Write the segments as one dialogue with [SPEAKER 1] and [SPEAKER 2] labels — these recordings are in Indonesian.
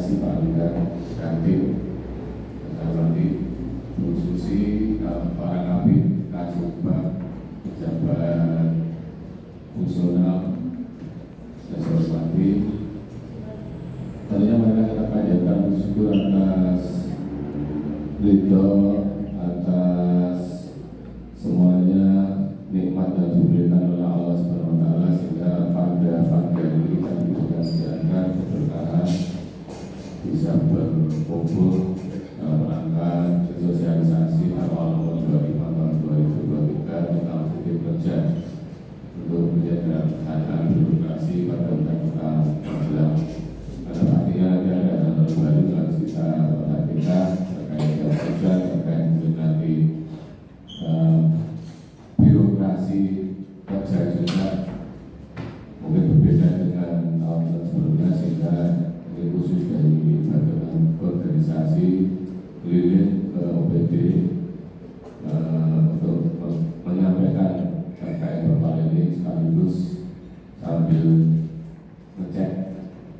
[SPEAKER 1] kasih Pak Lika Kantin, Kasih Bu Susi, Pak Nabi, Kasubag, Pejabat Fungsional, saya hormati. Tentunya mereka kita panjatkan bersyukur atas ridho, atas semuanya nikmat yang diberikan oleh Allah Subhanahu wa Ta'ala, sehingga pada pagi ini kita diberikan kesehatan, keberkahan, bisa berkumpul dalam rangka sosialisasi awal nomor 25 tahun 2023 tentang sistem kerja untuk menjaga keadaan birokrasi pada undang-undang Magelang. Pada pastinya nanti ada hal baru yang harus kita perhatikan terkait dengan kerja, terkait dengan nanti birokrasi kerja juga mungkin berbeda dengan tahun sebelumnya, sehingga ini khusus dari bagian organisasi keliling ke OPD untuk menyampaikan terkait perkara ini, sekaligus sambil ngecek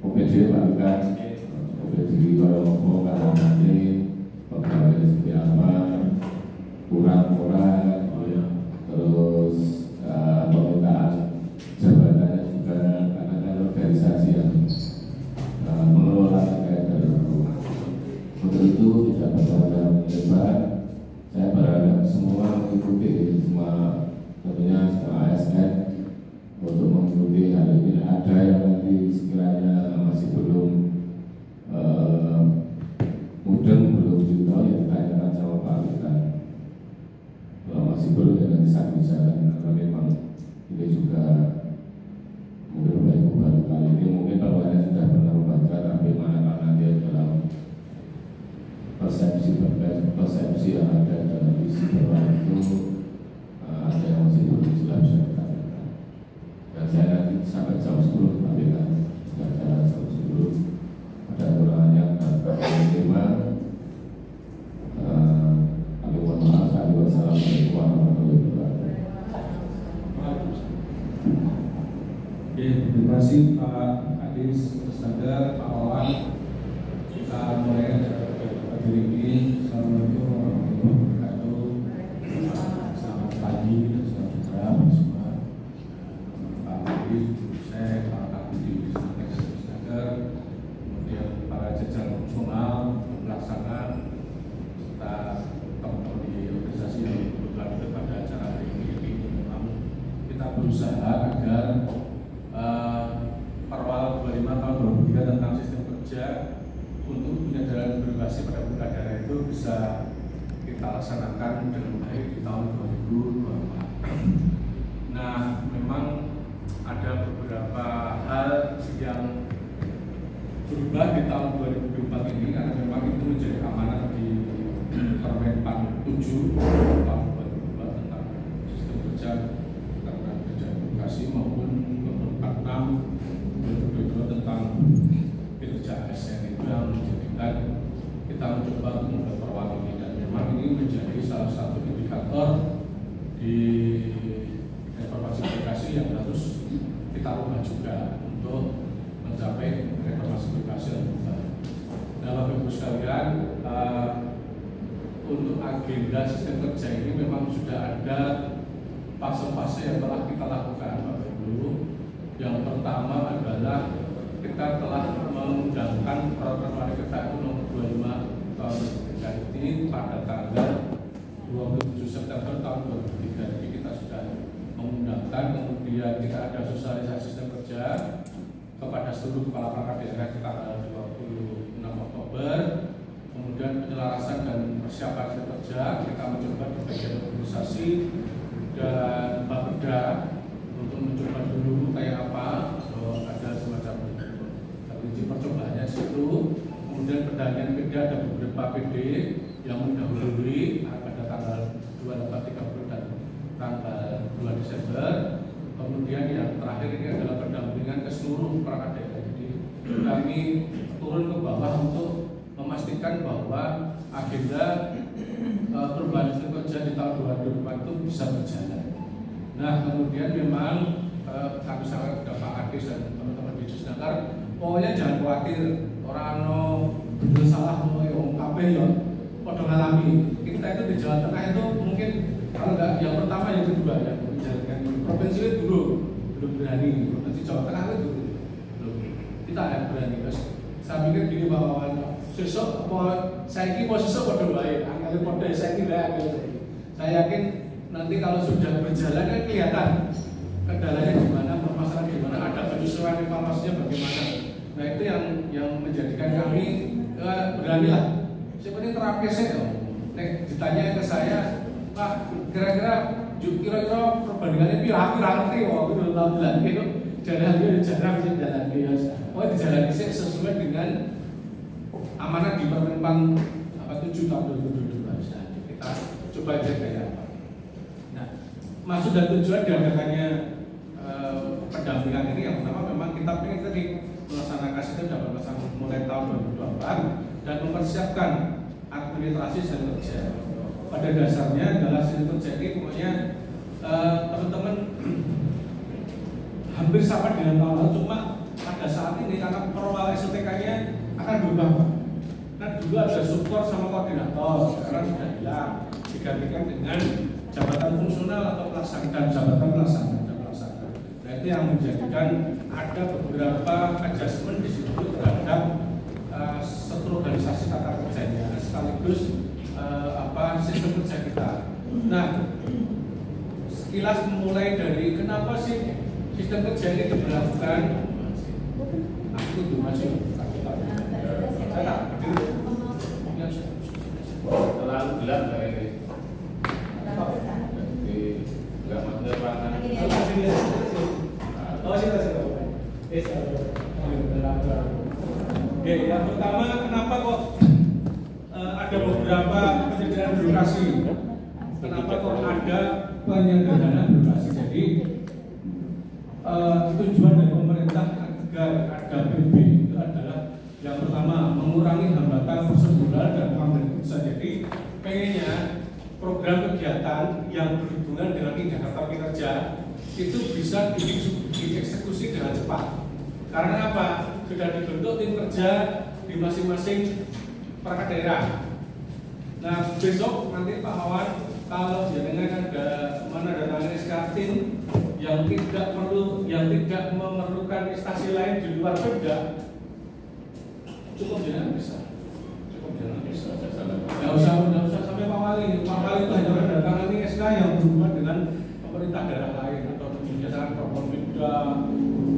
[SPEAKER 1] OPD Pak Lukas, OPD kalau karena ini pegawai seperti apa, kurang-kurang, terus permintaan jabatannya juga, karena kan organisasi yang mengelola terkait dengan rumah. Untuk itu tidak bertanya lebar, saya berharap semua mengikuti, semua tentunya semua ASN untuk mengikuti hal ini. Ada yang nanti sekiranya masih belum mudeng, belum juga, ya ditanyakan sama Pak Lika. Kalau masih belum ya nanti sambil jalan, karena memang ini juga mungkin baru kali ini, mungkin perwakilan sudah pernah membaca, tapi mana dia dalam persepsi yang ada dalam isi perwakilan itu ada yang masih belum jelas saya katakan. Dan saya nanti sampai jam 10 tapi kan sudah jalan jam 10 ada kurangnya dan tema. Kami mohon maaf. Assalamualaikum warahmatullahi wabarakatuh.
[SPEAKER 2] Terima kasih Pak Kadis, Sadar, Pak Wawan. Kita mulai acara pagi ini. Assalamualaikum warahmatullahi wabarakatuh. Selamat pagi dan selamat siang semua. Pak Kadis, saya Pak Kadis, Sadar, kemudian para jajaran fungsional, pelaksana, serta teman-teman di organisasi yang berlanjut pada acara hari ini. Memang kita berusaha agar Perwal 25 tahun 2003 tentang sistem kerja untuk penyadaran birokrasi pada pemerintah daerah itu bisa kita laksanakan dengan baik di tahun 2024. Nah, memang ada beberapa hal yang berubah di tahun 2024 ini, karena memang itu menjadi amanat di Permen 47 tahun 2002 tentang sistem kerja karena penyadaran birokrasi, maupun 46 2022 tentang kinerja ASN, itu yang menjadikan kita mencoba untuk membuat perwal ini. Dan memang ini menjadi salah satu indikator di reformasi birokrasi yang harus kita ubah juga untuk mencapai reformasi birokrasi yang baik. Nah, Bapak Ibu sekalian, untuk agenda sistem kerja ini memang sudah ada fase-fase yang telah kita lakukan, Bapak Ibu. Yang pertama adalah kita telah mengundangkan peraturan wali kota itu nomor 25 tahun 2003 ini pada tanggal 27 September tahun 2003. Jadi kita sudah mengundangkan, kemudian kita ada sosialisasi sistem kerja kepada seluruh kepala perangkat daerah di tanggal 26 Oktober. Kemudian penyelarasan dan persiapan sistem kerja kita mencoba di bagian organisasi dan Bapeda untuk mencoba dulu kayak apa, ada semacam prinsip percobaannya situ. Kemudian pendampingan PD ada beberapa PD yang mendahului pada tanggal 28, 30 dan tanggal 2 Desember. Kemudian yang terakhir ini adalah pendampingan ke seluruh perangkat daerah. Jadi kami turun ke bawah untuk memastikan bahwa agenda perubahan sistem kerja di tahun 2024 itu bisa berjalan. Nah, kemudian memang kami sangat Pak Kadis dan teman-teman di Disnaker, pokoknya jangan khawatir, orang no bener salah yang kabeh ya padha ngalami. Kita itu di Jawa Tengah itu mungkin kalau enggak yang pertama yang kedua ya menjalankan provinsi itu belum berani, provinsi Jawa Tengah itu belum. Kita ada berani guys. Saya pikir gini bahwa sesuk apa saiki mau sesuk padha wae, angel padha saiki wae angel. Saya yakin nanti kalau sudah berjalan kan kelihatan kendalanya di mana, permasalahan di mana, ada penyesuaian informasinya bagaimana. Nah itu yang menjadikan kami beranilah. Sebenarnya terapi saya, nek ditanya ke saya, Pak kira-kira perbandingannya pirang ngerti waktu 2 tahun lagi itu jalan dia jarang sih jalan dia. Oh dijalani sesuai dengan amanat di Permenpan 7 tahun 2022. Nah, kita coba cek kayak apa. Nah, maksud dan tujuan diadakannya pendampingan ini yang pertama memang kita ingin tadi melaksanakan sistem dapat melaksanakan mulai tahun 2024 dan mempersiapkan administrasi sistem kerja. Pada dasarnya adalah sistem kerja ini pokoknya teman-teman hampir sama dengan tahun lalu, cuma pada saat ini karena perwal SOTK-nya akan berubah. Nah dulu ada support sama koordinator, sekarang sudah hilang, digantikan dengan jabatan fungsional atau pelaksana dan jabatan pelaksana. Nah itu yang menjadikan ada beberapa adjustment di situ terhadap struktur organisasi tata kerjanya sekaligus sistem kerja kita. Nah sekilas mulai dari kenapa sih sistem kerja ini diberlakukan, aku tuh masih saya tak
[SPEAKER 1] terlalu gelap kayak ini. Jadi nggak mampu pangan.
[SPEAKER 2] Oh sih. Oke, yang pertama kenapa kok ada beberapa penyederhanaan birokrasi? Kenapa kok ada penyederhanaan birokrasi? Jadi tujuan dari pemerintah agar ada PP itu adalah yang pertama mengurangi hambatan prosedural dan pengambilan keputusan. Jadi pengennya program kegiatan yang berhubungan dengan indikator kinerja itu bisa dieksekusi dengan cepat. Karena apa? Sudah dibentuk tim kerja di masing-masing perangkat daerah. Nah besok nanti Pak Wawan kalau jenengan ada menandatangani SK tim yang tidak memerlukan instansi lain di luar Pemda, cukup jenengan bisa. Nggak usah sampai Pak Wali. Pak Wali itu hanya menandatangani SK yang berhubungan dengan pemerintah daerah lain atau biasanya program Pemda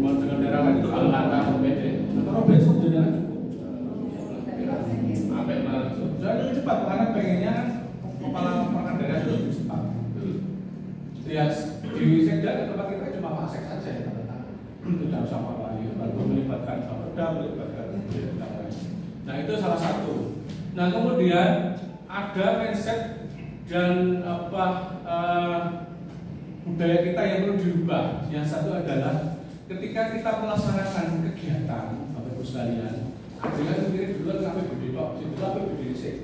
[SPEAKER 2] dengan daerah lain itu kalau antara OPD cukup jenengan cukup. Apa yang lebih cepat karena pengennya kepala perangkat daerah itu lebih cepat. Ya di sekda tempat kita cuma Pak Sek saja ya, tidak usah Pak Wali, lalu melibatkan Pak Perda, melibatkan. Nah itu salah satu. Nah kemudian ada mindset dan budaya kita yang perlu dirubah. Yang satu adalah ketika kita melaksanakan kegiatan, Bapak Ibu sekalian, jangan sendiri duluan APBD Pak, itu APBD sih.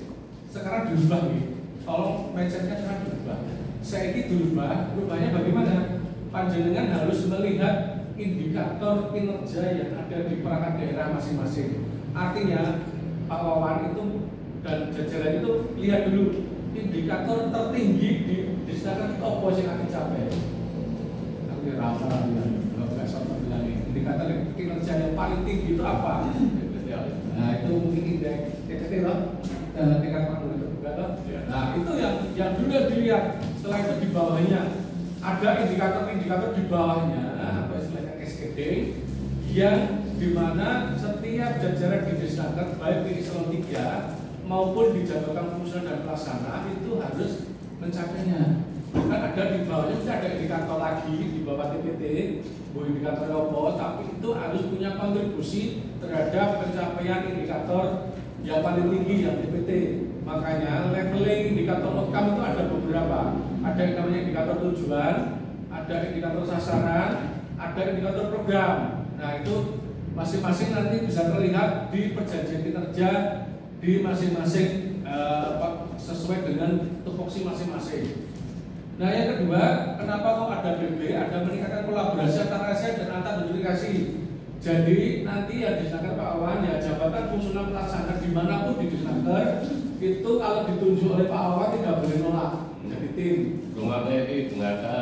[SPEAKER 2] Sekarang dirubah nih. Tolong mindsetnya sekarang dirubah. Saya ini berubahnya bagaimana? Panjenengan harus melihat indikator kinerja yang ada di perangkat daerah masing-masing. Artinya Pak Wawan itu dan jajaran itu lihat dulu indikator tertinggi di sedangkan apa sih yang dicapai. Aku rasa ya, nggak sama bilang indikator kinerja yang paling tinggi itu apa? Nah itu mungkin indeks TTT loh, tingkat makmur itu juga loh. Nah itu yang dulu dilihat. Setelah itu di bawahnya ada indikator-indikator di bawahnya apa istilahnya SKD yang dimana setiap jajaran di Disnaker baik di eselon 3 maupun di jabatan fungsional dan pelaksana itu harus mencapainya. Bukan ada di bawahnya bisa ada indikator lagi di bawah TPT, indikator apa, tapi itu harus punya kontribusi terhadap pencapaian indikator yang paling tinggi yang TPT. Makanya leveling indikator outcome itu ada beberapa. Ada yang namanya indikator tujuan, ada indikator sasaran, ada indikator program. Nah itu masing-masing nanti bisa terlihat di perjanjian kinerja di masing-masing sesuai dengan tupoksi masing-masing. Nah yang kedua, kenapa kok ada BB, ada meningkatkan kolaborasi antara saya dan antar notifikasi. Jadi nanti yang disnaker Pak Wawan ya jabatan fungsional pelaksana dimanapun di disnaker itu kalau ditunjuk oleh Pak Wawan tidak boleh nolak jadi tim.
[SPEAKER 1] Belum ada ini, nggak ada.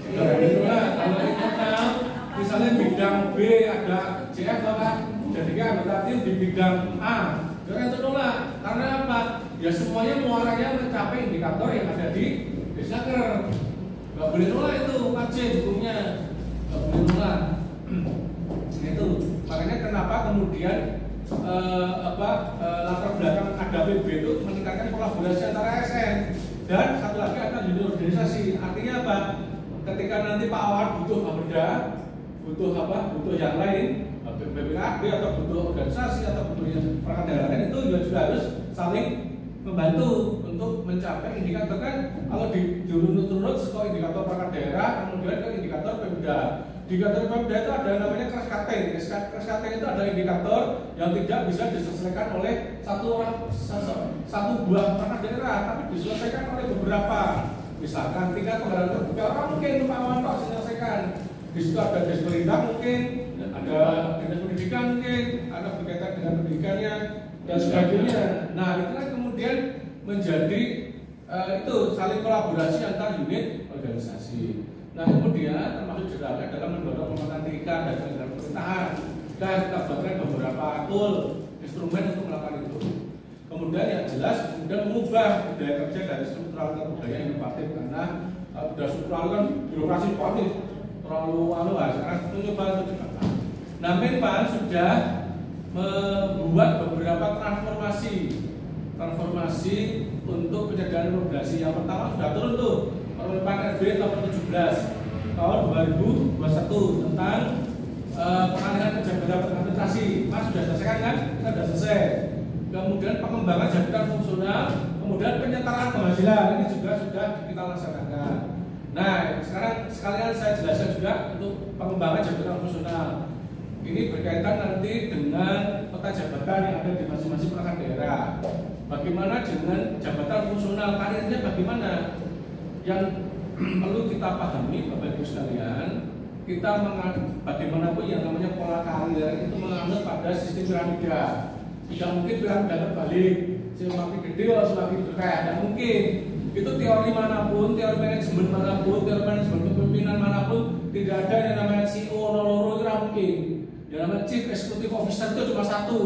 [SPEAKER 2] Kalau internal, misalnya bidang B ada CF Pak, jadi kan anggota tim di bidang A, jangan itu nolak. Karena apa? Ya semuanya muaranya mencapai indikator yang ada di disnaker. Nggak boleh nolak itu wajib hukumnya, nggak boleh nolak. Itu makanya kenapa kemudian latar belakang ada PB itu meningkatkan kolaborasi antara ASN dan satu lagi ada unit organisasi. Artinya apa? Ketika nanti Pak Wawan butuh Bapeda, butuh yang lain, BPKB atau butuh organisasi atau butuh perangkat daerah lain itu juga harus saling membantu untuk mencapai indikator kan. Kalau dirunut-runut sekolah indikator perangkat daerah kemudian ke indikator Pemda. Indikator Pemda itu ada namanya crash cutting. Crash cutting itu ada indikator yang tidak bisa diselesaikan oleh satu buah perangkat daerah, tapi diselesaikan oleh beberapa. Misalkan tingkat pengadilan terbuka, orang mungkin Pak Wawan selesaikan. Di situ ada Desperida mungkin, ada dinas pendidikan mungkin, ada berkaitan dengan pendidikannya dan sebagainya. Nah itu kan kemudian menjadi itu saling kolaborasi antar unit organisasi. Nah kemudian termasuk juga dalam mendorong pengembangan tingkat dan penyelenggaraan pemerintahan dan kita buatkan beberapa tool instrumen untuk melakukan itu. Kemudian yang jelas kemudian mengubah budaya kerja dari struktural ke budaya inovatif karena budaya struktural kan birokrasi politik terlalu sekarang mencoba untuk dibakar. Nah Menpan sudah membuat beberapa transformasi untuk pencegahan korupsi. Yang pertama sudah turun tuh Permenpan RB nomor 17 tahun 2021 tentang pengalihan jabatan administrasi. Mas sudah selesai kan? Kita sudah selesai. Kemudian pengembangan jabatan fungsional, kemudian penyetaraan penghasilan ini juga sudah kita laksanakan. Nah, sekarang sekalian saya jelaskan juga untuk pengembangan jabatan fungsional. Ini berkaitan nanti dengan peta jabatan yang ada di masing-masing perangkat daerah. Bagaimana dengan jabatan fungsional, karirnya bagaimana? Yang perlu kita pahami Bapak Ibu sekalian, kita bagaimanapun yang namanya pola karir itu menganut pada sistem piramida. Tidak mungkin piramida terbalik, semakin gede semakin berkaya. Tidak mungkin. Itu teori manapun, teori manajemen manapun, teori manajemen kepemimpinan manapun, tidak ada yang namanya CEO noloro itu mungkin. Yang namanya Chief Executive Officer itu cuma satu.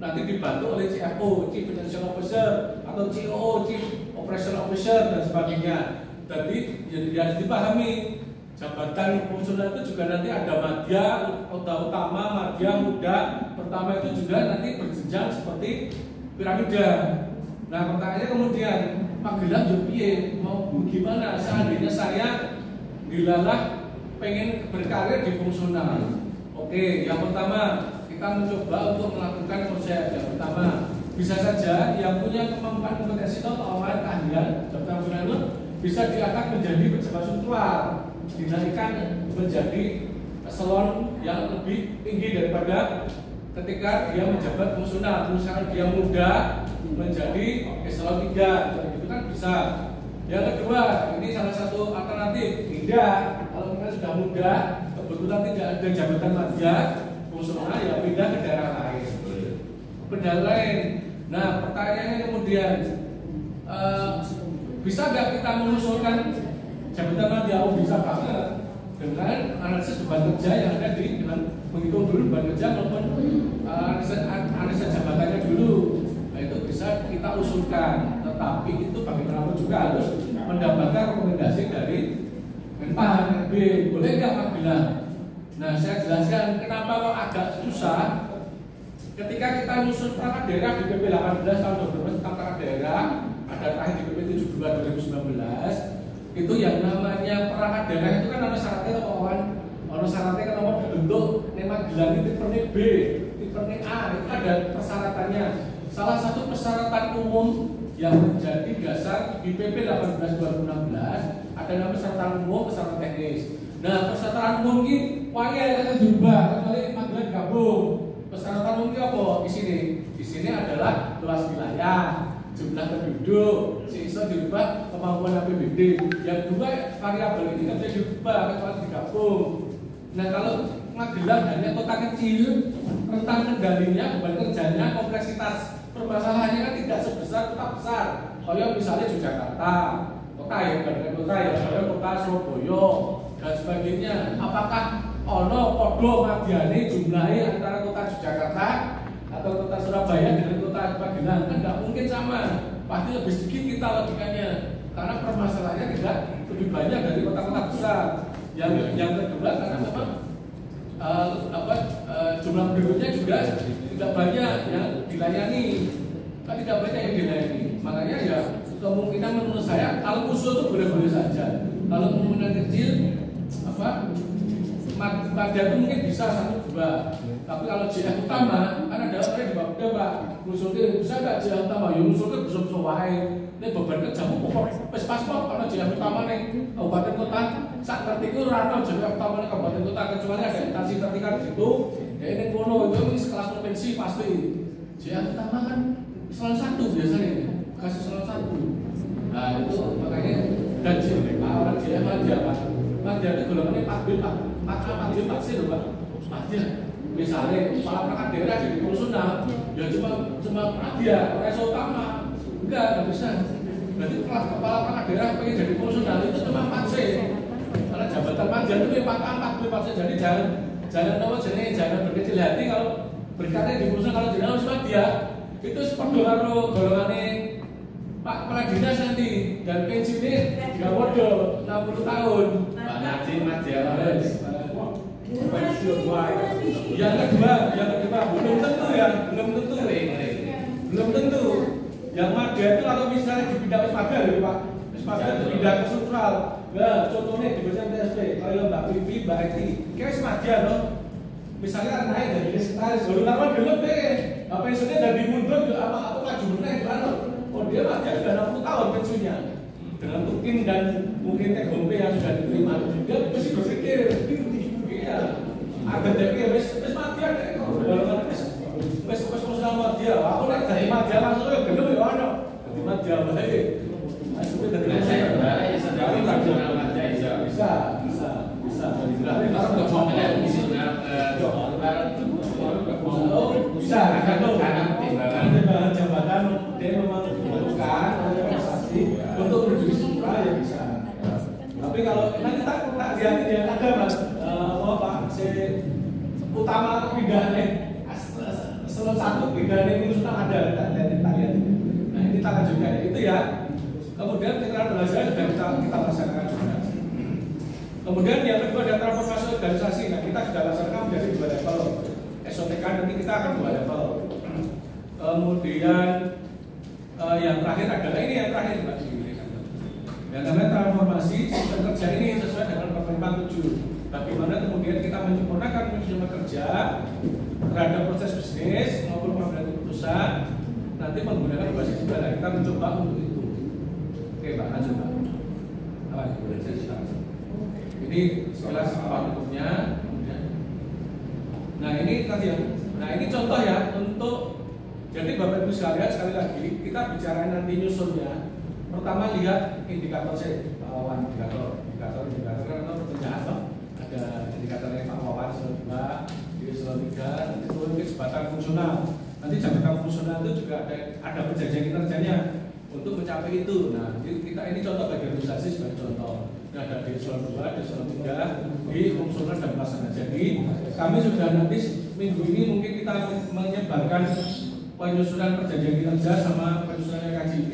[SPEAKER 2] Nanti dibantu oleh CFO, Chief Financial Officer, atau COO, Chief Operational Officer dan sebagainya. Jadi harus dipahami jabatan fungsional itu juga nanti ada madya, utama, madya, muda. Pertama itu juga nanti berjenjang seperti piramida. Nah pertanyaannya kemudian Pak Gilang Jopiye mau gimana seandainya saya dilalah pengen berkarir di fungsional. Oke, yang pertama kita mencoba untuk melakukan konsep. Yang pertama bisa saja yang punya kemampuan kompetensi atau pengalaman keahlian jabatan fungsional itu bisa diangkat menjadi pejabat struktural, dinaikkan menjadi eselon yang lebih tinggi daripada ketika dia menjabat fungsional. Misalnya dia muda menjadi eselon 3, itu kan bisa. Yang kedua, ini salah satu alternatif. Tidak, kalau kita sudah muda, kebetulan tidak ada jabatan madya fungsional, ya pindah ke daerah lain. Nah, pertanyaannya kemudian, bisa nggak kita mengusulkan jabatan madya? Bisa banget dengan analisis beban kerja yang ada dengan menghitung dulu beban kerja maupun analisis jabatannya dulu. Nah, itu bisa kita usulkan, tetapi itu bagaimanapun juga harus mendapatkan rekomendasi dari Menpan RB. Boleh nggak Pak Gilang? Nah, saya jelaskan kenapa kok agak susah. Ketika kita nyusun perangkat daerah di PP 18 tahun 2012 tentang perangkat daerah, ada terakhir di PP 72 2019, itu yang namanya perangkat daerah itu kan ada syaratnya kawan. Ada syaratnya kan nomor dibentuk nama Gilang itu tipe B, tipe A, itu ada persyaratannya. Salah satu persyaratan umum yang menjadi dasar di PP 18 2016 ada namanya persyaratan umum, persyaratan teknis. Nah, persyaratan umum ini wajib akan diubah kecuali panggilan gabung. Persyaratan umum apa? Di sini adalah luas wilayah, jumlah penduduk, sisa dirubah kemampuan APBD. Yang dua variabel ini kan bisa diubah kecuali digabung. Nah, kalau Magelang hanya kota kecil, rentang kendalinya, beban kerjanya, kompleksitas permasalahannya kan tidak sebesar kota besar. Kayak misalnya Yogyakarta, kota ya, bukan kota ya, kayak kota Surabaya dan sebagainya. Apakah ono podo Madiane jumlahnya antara kota Yogyakarta atau kota Surabaya dengan kota Magelang? Kan nggak mungkin sama, pasti lebih sedikit kita logikanya, karena permasalahannya tidak lebih banyak dari kota-kota besar. Yang kedua karena memang jumlah penduduknya juga tidak banyak yang dilayani, kan tidak banyak yang dilayani. Makanya ya kemungkinan menurut saya kalau usul itu boleh-boleh saja. Kalau kemungkinan kecil Madya itu mungkin bisa 1-2. Tapi kalau JF utama kan ada orang di bawah Pak. Usulnya bisa nggak JF utama? Ya usulnya bisa wae. Ini beban kerjamu pokok pas paspor kalau JF utama nih kabupaten kota saat tertiku rano JF utama nih kabupaten kota kecuali ada instansi tertinggal di situ. Ya ini kono itu kelas provinsi pasti. JF utama kan eselon 1 biasanya kasih eselon 1. Nah itu makanya dan orang JF Madya itu golongannya 4B Pak. 4B pasti loh Pak. Madya. Misalnya kepala perangkat daerah jadi fungsional, ya cuma Madya, Resa utama, enggak bisa. Berarti kepala perangkat daerah pengen jadi fungsional itu cuma 4C. Karena jabatan Madya itu 4B pasti. Jadi jangan berkecil hati kalau berkata di fungsional. Kalau jenengan harus Madya itu seperti golongannya Pak Kepala Dinas nanti dan pensiunnya 30 tahun. Pak Nadiem Madya yang kedua belum tentu. Yang Madya itu kalau misalnya di bidang Wismada loh Pak, Wismada itu bidang struktural. Nah, contohnya di bidang TSP, kalau Mbak Vivi, Mbak Eti, kayak Wismada loh. Misalnya naik dari sekretaris, baru lama dulu deh. Pensiunnya dari mundur apa maju naik baru. Oh dia Madya sudah 60 tahun pensiunnya. Dengan tukin dan mungkin TKP yang sudah diterima juga mesti berpikir. Ada jadi wes Madya deh. Wes personal Madya. Aku nek dari Madya langsung ya gendeng ya ono. Dari Madya bae. Masuk dari saya ya sadari personal Madya bisa. Dari kalau kemudian bisa karena timbangan jabatan dia memang memerlukan organisasi untuk berdiri struktural ya bisa. Tapi kalau nanti tak lihat dia ada Mas utama pindahnya eselon 1 pindahnya fungsional ada kita lihat. Nah ini kita lanjutkan itu ya. Kemudian keterangan belajar sudah kita laksanakan juga. Kemudian yang kedua ada transformasi organisasi. Nah kita sudah laksanakan menjadi 2 level. SOTK nanti kita akan 2 level. Kemudian yang terakhir adalah ini yang terakhir Pak. Yang namanya transformasi sistem kerja ini sesuai dengan Permen 7. Bagaimana kemudian kita menyempurnakan manajemen kerja terhadap proses bisnis maupun pengambilan keputusan nanti menggunakan basis juga. Kita mencoba untuk itu. Oke Pak, lanjut Pak. Ini sekilas apa hukumnya. Nah ini tadi ya. Nah ini contoh ya untuk jadi Bapak Ibu sekalian sekali lagi kita bicara nanti nyusunnya. Pertama lihat indikator indikator karena pertanyaan Pak. Ada indikatornya Pak Wawan eselon 2, di eselon 3, nanti turun ke jabatan fungsional. Nanti jabatan fungsional itu juga ada perjanjian kinerjanya untuk mencapai itu. Nah, kita ini contoh bagi organisasi sebagai contoh. Ini ada di eselon 2, di eselon 3, di fungsional dan pelaksana. Jadi kami sudah nanti minggu ini mungkin kita menyebarkan penyusunan perjanjian kinerja sama penyusunan KJP,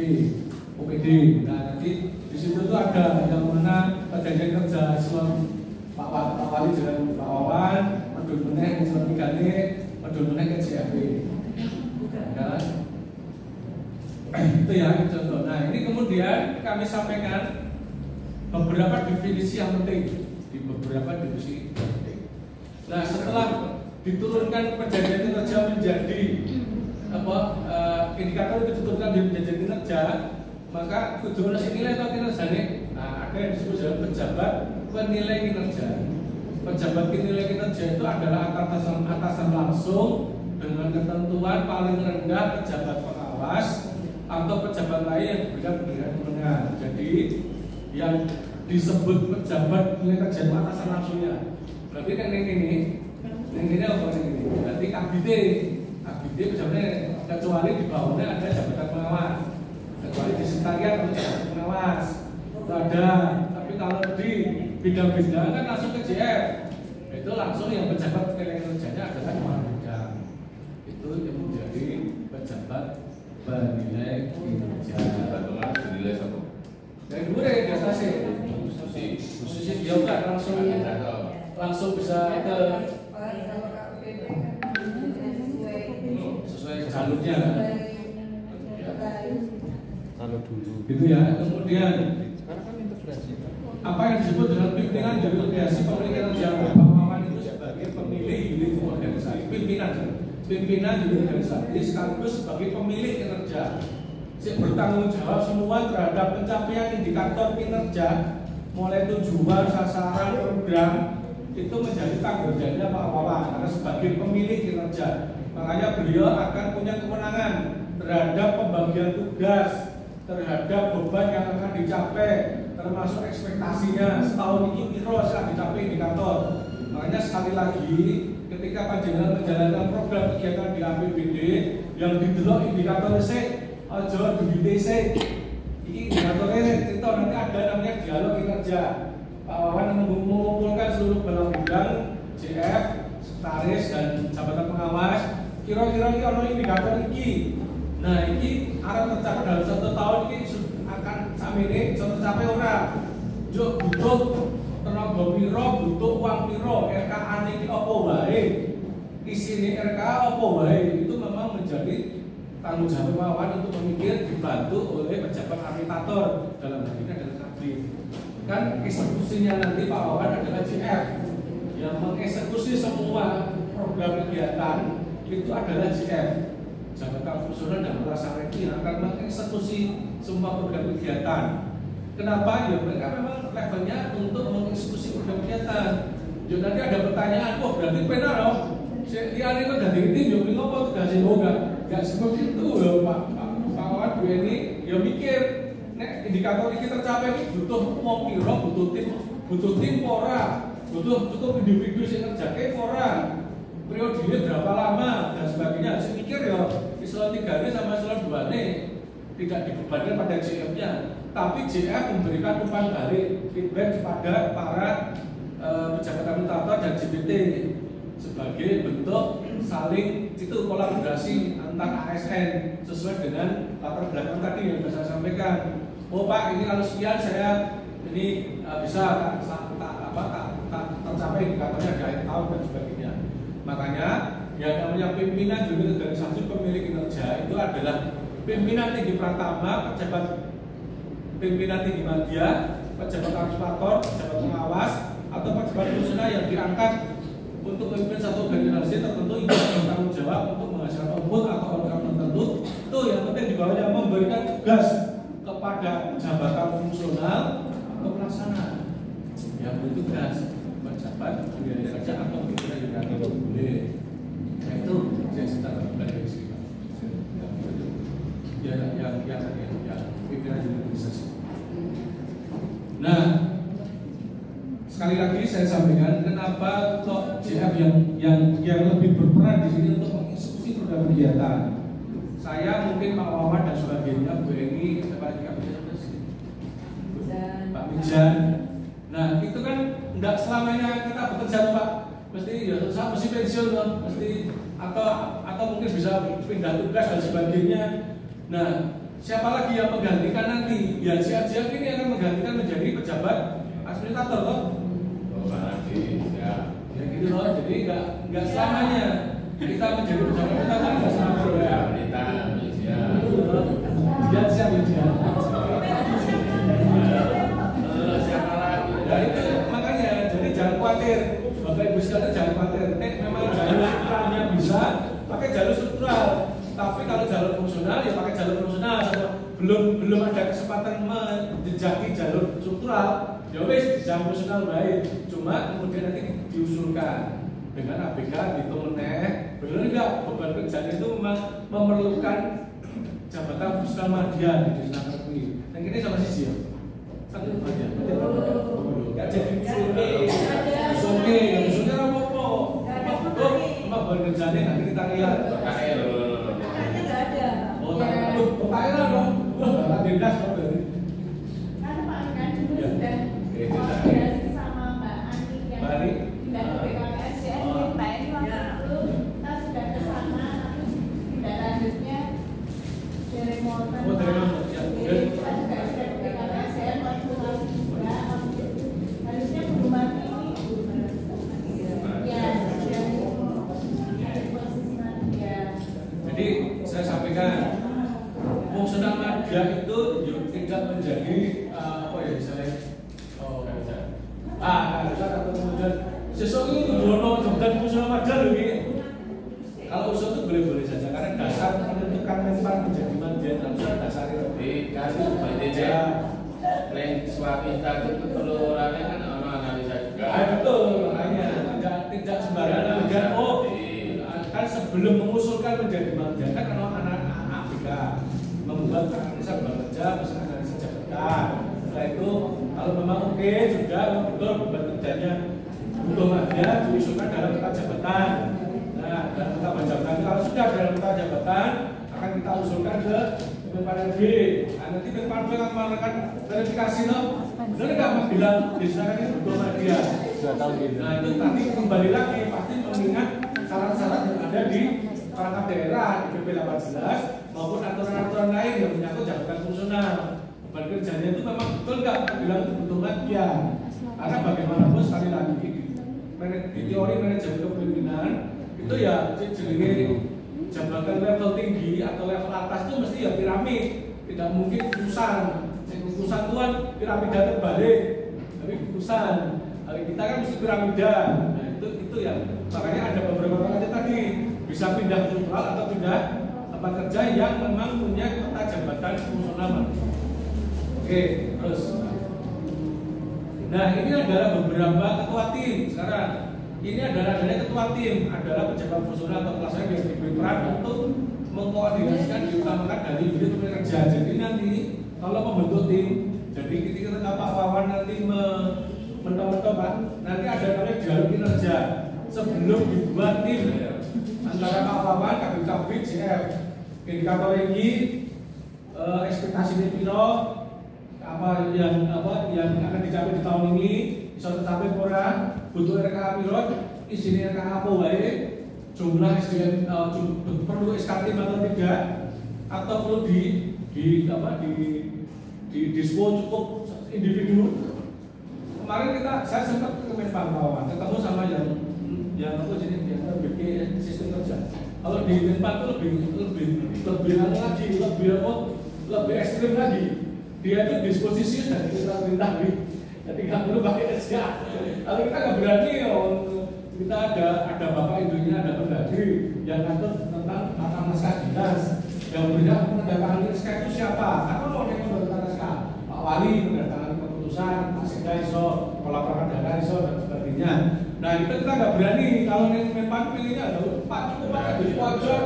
[SPEAKER 2] OPD. Nah, nanti di situ tuh ada yang mana perjanjian kerja eselon Pak Wali dengan Pak Wawan, medul meneh eselon 3-ne, medul meneh ke JAP. Kan? Itu ya contoh. Nah, ini kemudian kami sampaikan beberapa definisi yang penting di beberapa definisi penting. Nah, setelah diturunkan perjanjian kinerja menjadi indikator itu diturunkan di perjanjian kinerja, maka kudu ana nilai atau kinerjane. Nah, ada yang disebut dengan pejabat penilai kinerja. Pejabat penilai kinerja itu adalah atasan langsung dengan ketentuan paling rendah pejabat pengawas atau pejabat lain yang diberikan pemberian kewenangan. Jadi yang disebut pejabat penilai kinerja itu atasan langsungnya. Berarti kan ini ini apa ini? Berarti KBD misalnya kecuali di bawahnya ada jabatan pengawas, kecuali di sekretariat atau jabatan pengawas itu ada. Tapi kalau di bidang-bidang kan langsung ke JF, itu langsung yang pejabat kinerjanya adalah kepala bidang. Itu yang menjadi pejabat penilai kinerja.
[SPEAKER 1] Pejabat penilai satu.
[SPEAKER 2] Dari dulu ya biasa sih. Khususnya dia enggak langsung bisa ke sesuai jalurnya.
[SPEAKER 3] Kalau dulu
[SPEAKER 2] Gitu ya. Kemudian
[SPEAKER 3] sekarang kan integrasi.
[SPEAKER 2] apa yang disebut dengan pimpinan delegasi pemilik kinerja Wawan itu sebagai pemilih unit organisasi, pimpinan unit organisasi sekaligus sebagai pemilik kinerja. Bertanggung jawab semua terhadap pencapaian indikator kinerja, mulai tujuan, sasaran, program itu menjadi tanggung jawabnya Pak Wawan karena sebagai pemilik kinerja. Makanya beliau akan punya kewenangan terhadap pembagian tugas, terhadap beban yang akan dicapai, termasuk ekspektasinya setahun ini kira setelah dicapai indikator. Makanya sekali lagi ketika panjenengan menjalankan program kegiatan di APBD yang didelok indikator ojo duwite sik. Iki indikatornya itu nanti ada namanya dialog kinerja. Pak Wawan mengumpulkan seluruh bidang bidang JF, sekretaris dan jabatan pengawas. Kira-kira ini ono indikator iki. Nah, iki arep tercapai dalam 1 tahun ini akan samene tercapai ora. Yo butuh tenaga piro, butuh uang piro, RKA niki apa wae. Isine RKA apa wae itu memang menjadi tanggung jawab Wawan untuk memikir, dibantu oleh pejabat aplikator dalam hal ini adalah Kadif. Kan eksekusinya nanti Pak Wawan adalah JF yang mengeksekusi semua program kegiatan itu adalah JF, jabatan fungsional dan pelaksana yang akan mengeksekusi semua program kegiatan. Kenapa? Ya mereka memang levelnya untuk mengeksekusi program kegiatan. Jadi nanti ada pertanyaan, oh berarti benar loh. Dia ini kan dari tim, jadi ngapa tugasnya enggak seperti itu loh Pak Wawan ini ya mikir, nek indikator ini tercapai ini butuh wong piro, butuh tim pora, butuh cukup individu yang ngerjake pora, periodenya berapa lama dan sebagainya. Saya mikir ya eselon 3 sama eselon 2 tidak dibebankan pada JF-nya, tapi JF memberikan umpan balik feedback kepada para pejabat aplikator dan JBT sebagai bentuk saling itu kolaborasi antar ASN sesuai dengan latar belakang tadi yang saya sampaikan. Oh Pak, ini kalau sekian saya ini bisa tercapai indikatornya di akhir tahun dan sebagainya. Makanya yang namanya pimpinan unit organisasi pemilik kinerja itu adalah pimpinan tinggi pratama, pejabat pimpinan tinggi media, pejabat aplikator, pejabat pengawas, atau pejabat fungsional yang diangkat untuk memimpin satu organisasi tertentu yang bertanggung jawab untuk menghasilkan output atau outcome tertentu. Itu yang penting di bawahnya memberikan tugas kepada jabatan fungsional atau pelaksana yang bertugas pejabat penilai kerja atau pimpinan yang boleh. Nah itu yang kita lakukan dari sini. Yang pimpinan organisasi. Nah, sekali lagi saya sampaikan kenapa kok JF yang lebih berperan di sini untuk mengeksekusi program kegiatan. Saya mungkin Pak Wawan dan sebagainya, Bu Eni, Pak Mijan. Nah itu kan tidak selamanya kita bekerja Pak. Mesti ya saya mesti pensiun loh, mesti atau mungkin bisa pindah tugas dan sebagainya. Nah siapa lagi yang menggantikan nanti? Ya JF ini akan menggantikan menjadi pejabat administrator loh. Ya gitu loh, jadi nggak selamanya kita menjadi pejabat kita kan nggak selamanya ya kita dia siapa dia siapa lagi ya itu makanya jadi jangan khawatir Bapak Ibu sekalian jangan khawatir memang jalur strukturalnya bisa pakai jalur struktural tapi kalau jalur fungsional ya pakai jalur fungsional belum ada kesempatan menjejaki jalur struktural ya wes di jalur fungsional baik cuma kemudian nanti diusulkan dengan ABK dihitung meneh benar enggak beban kerjaan itu memang memerlukan jabatan fungsional media di desa negeri yang ini sama sisi ya satu aja nggak jadi usulnya apa kerjanya nanti kita lihat.
[SPEAKER 4] Kakaknya nggak ada.
[SPEAKER 2] Oh, pertanyaan dong. Bapak dinas kok berarti.
[SPEAKER 4] Kan Pak kan dulu
[SPEAKER 2] Ya.
[SPEAKER 4] sudah
[SPEAKER 2] Oke,
[SPEAKER 4] koordinasi sama Mbak Ani yang
[SPEAKER 2] Mbak Ani?
[SPEAKER 4] pindah ke BKKSDM. Mbak Ani waktu itu kita sudah ke sana, tapi tidak lanjutnya dari Morten.
[SPEAKER 2] Oh, dari Morten, ya.
[SPEAKER 4] Jadi kita juga sudah ke BKKSDM, konsultasi juga. Harusnya pengumuman ini ya sudah ada posisi nanti ya.
[SPEAKER 2] Jadi saya sampaikan fungsional media itu tidak menjadi apa ya misalnya harusnya atau kemudian sesuatu itu dono jabatan fungsional media loh ini. Kalau usul itu boleh-boleh saja karena dasar menentukan mental menjadi media harusnya dasar
[SPEAKER 5] dikasih BDC neng suatu instansi itu perlu orangnya kan orang analisa juga.
[SPEAKER 2] Betul, makanya tidak sembarangan kemudian kan sebelum mengusulkan menjadi media kan kalau anak-anak ABK membuat analisa bekerja misalnya analisa jabatan. Setelah itu kalau memang oke juga betul beban kerjanya butuh media diusulkan dalam peta jabatan. Nah, dalam peta jabatan kalau sudah dalam peta jabatan akan kita usulkan ke Kemenpan RB. Nah, nanti Kemenpan RB akan melakukan verifikasi no. Benar nggak Mas bilang disana ini butuh media? Nah itu tadi kembali lagi pasti mengingat syarat-syarat yang ada di perangkat daerah di PP 18 maupun aturan-aturan lain yang menyangkut jabatan fungsional. Beban kerjanya itu memang betul nggak bilang itu butuh media? Karena bagaimanapun sekali lagi di teori manajemen kepemimpinan itu ya jenis jabatan level tinggi atau level atas itu mesti ya piramid, tidak mungkin urusan Tuhan piramida terbalik, tapi urusan kita kan mesti piramida. Nah itu ya makanya ada beberapa kali tadi bisa pindah struktural atau pindah tempat kerja yang memang punya peta jabatan fungsional. Oke, terus nah ini adalah beberapa ketua tim sekarang. Ini adalah ketua tim adalah pejabat fungsional atau kelasnya yang diberi peran untuk mengkoordinasikan diutamakan dari unit kerja. Jadi nanti kalau membentuk tim, jadi ketika Pak Wawan nanti mentok-mentok Pak, nanti ada namanya dialog kinerja sebelum dibuat tim antara Pak Wawan, Kabit, CF, indikator ini, ekspektasi piro, apa yang akan dicapai di tahun ini, bisa tercapai kurang, butuh RKA piro, isinya RKA apa wae, jumlah SDM perlu SKT atau tidak, atau perlu dispo cukup individu. Kemarin saya sempat ke Menpan Wawan, ketemu sama yang apa jenis yang bikin sistem kerja. Kalau di Menpan itu lebih ekstrim lagi. Dia itu disposisi sudah diperintah jadi nggak perlu pakai SK. Kalau kita nggak berani kita ada bapak ibunya, ada pendagri yang ngatur tentang tata naskah dinas. Yang berhak menandatangani SK itu siapa? Karena mau yang menandatangani SK, Pak Wali menandatangani keputusan, Pak Sekda iso, kepala perangkat daerah iso dan sebagainya. Nah itu kita nggak berani kalau yang Menpan pilihnya ada Pak cukup pakai di pojok.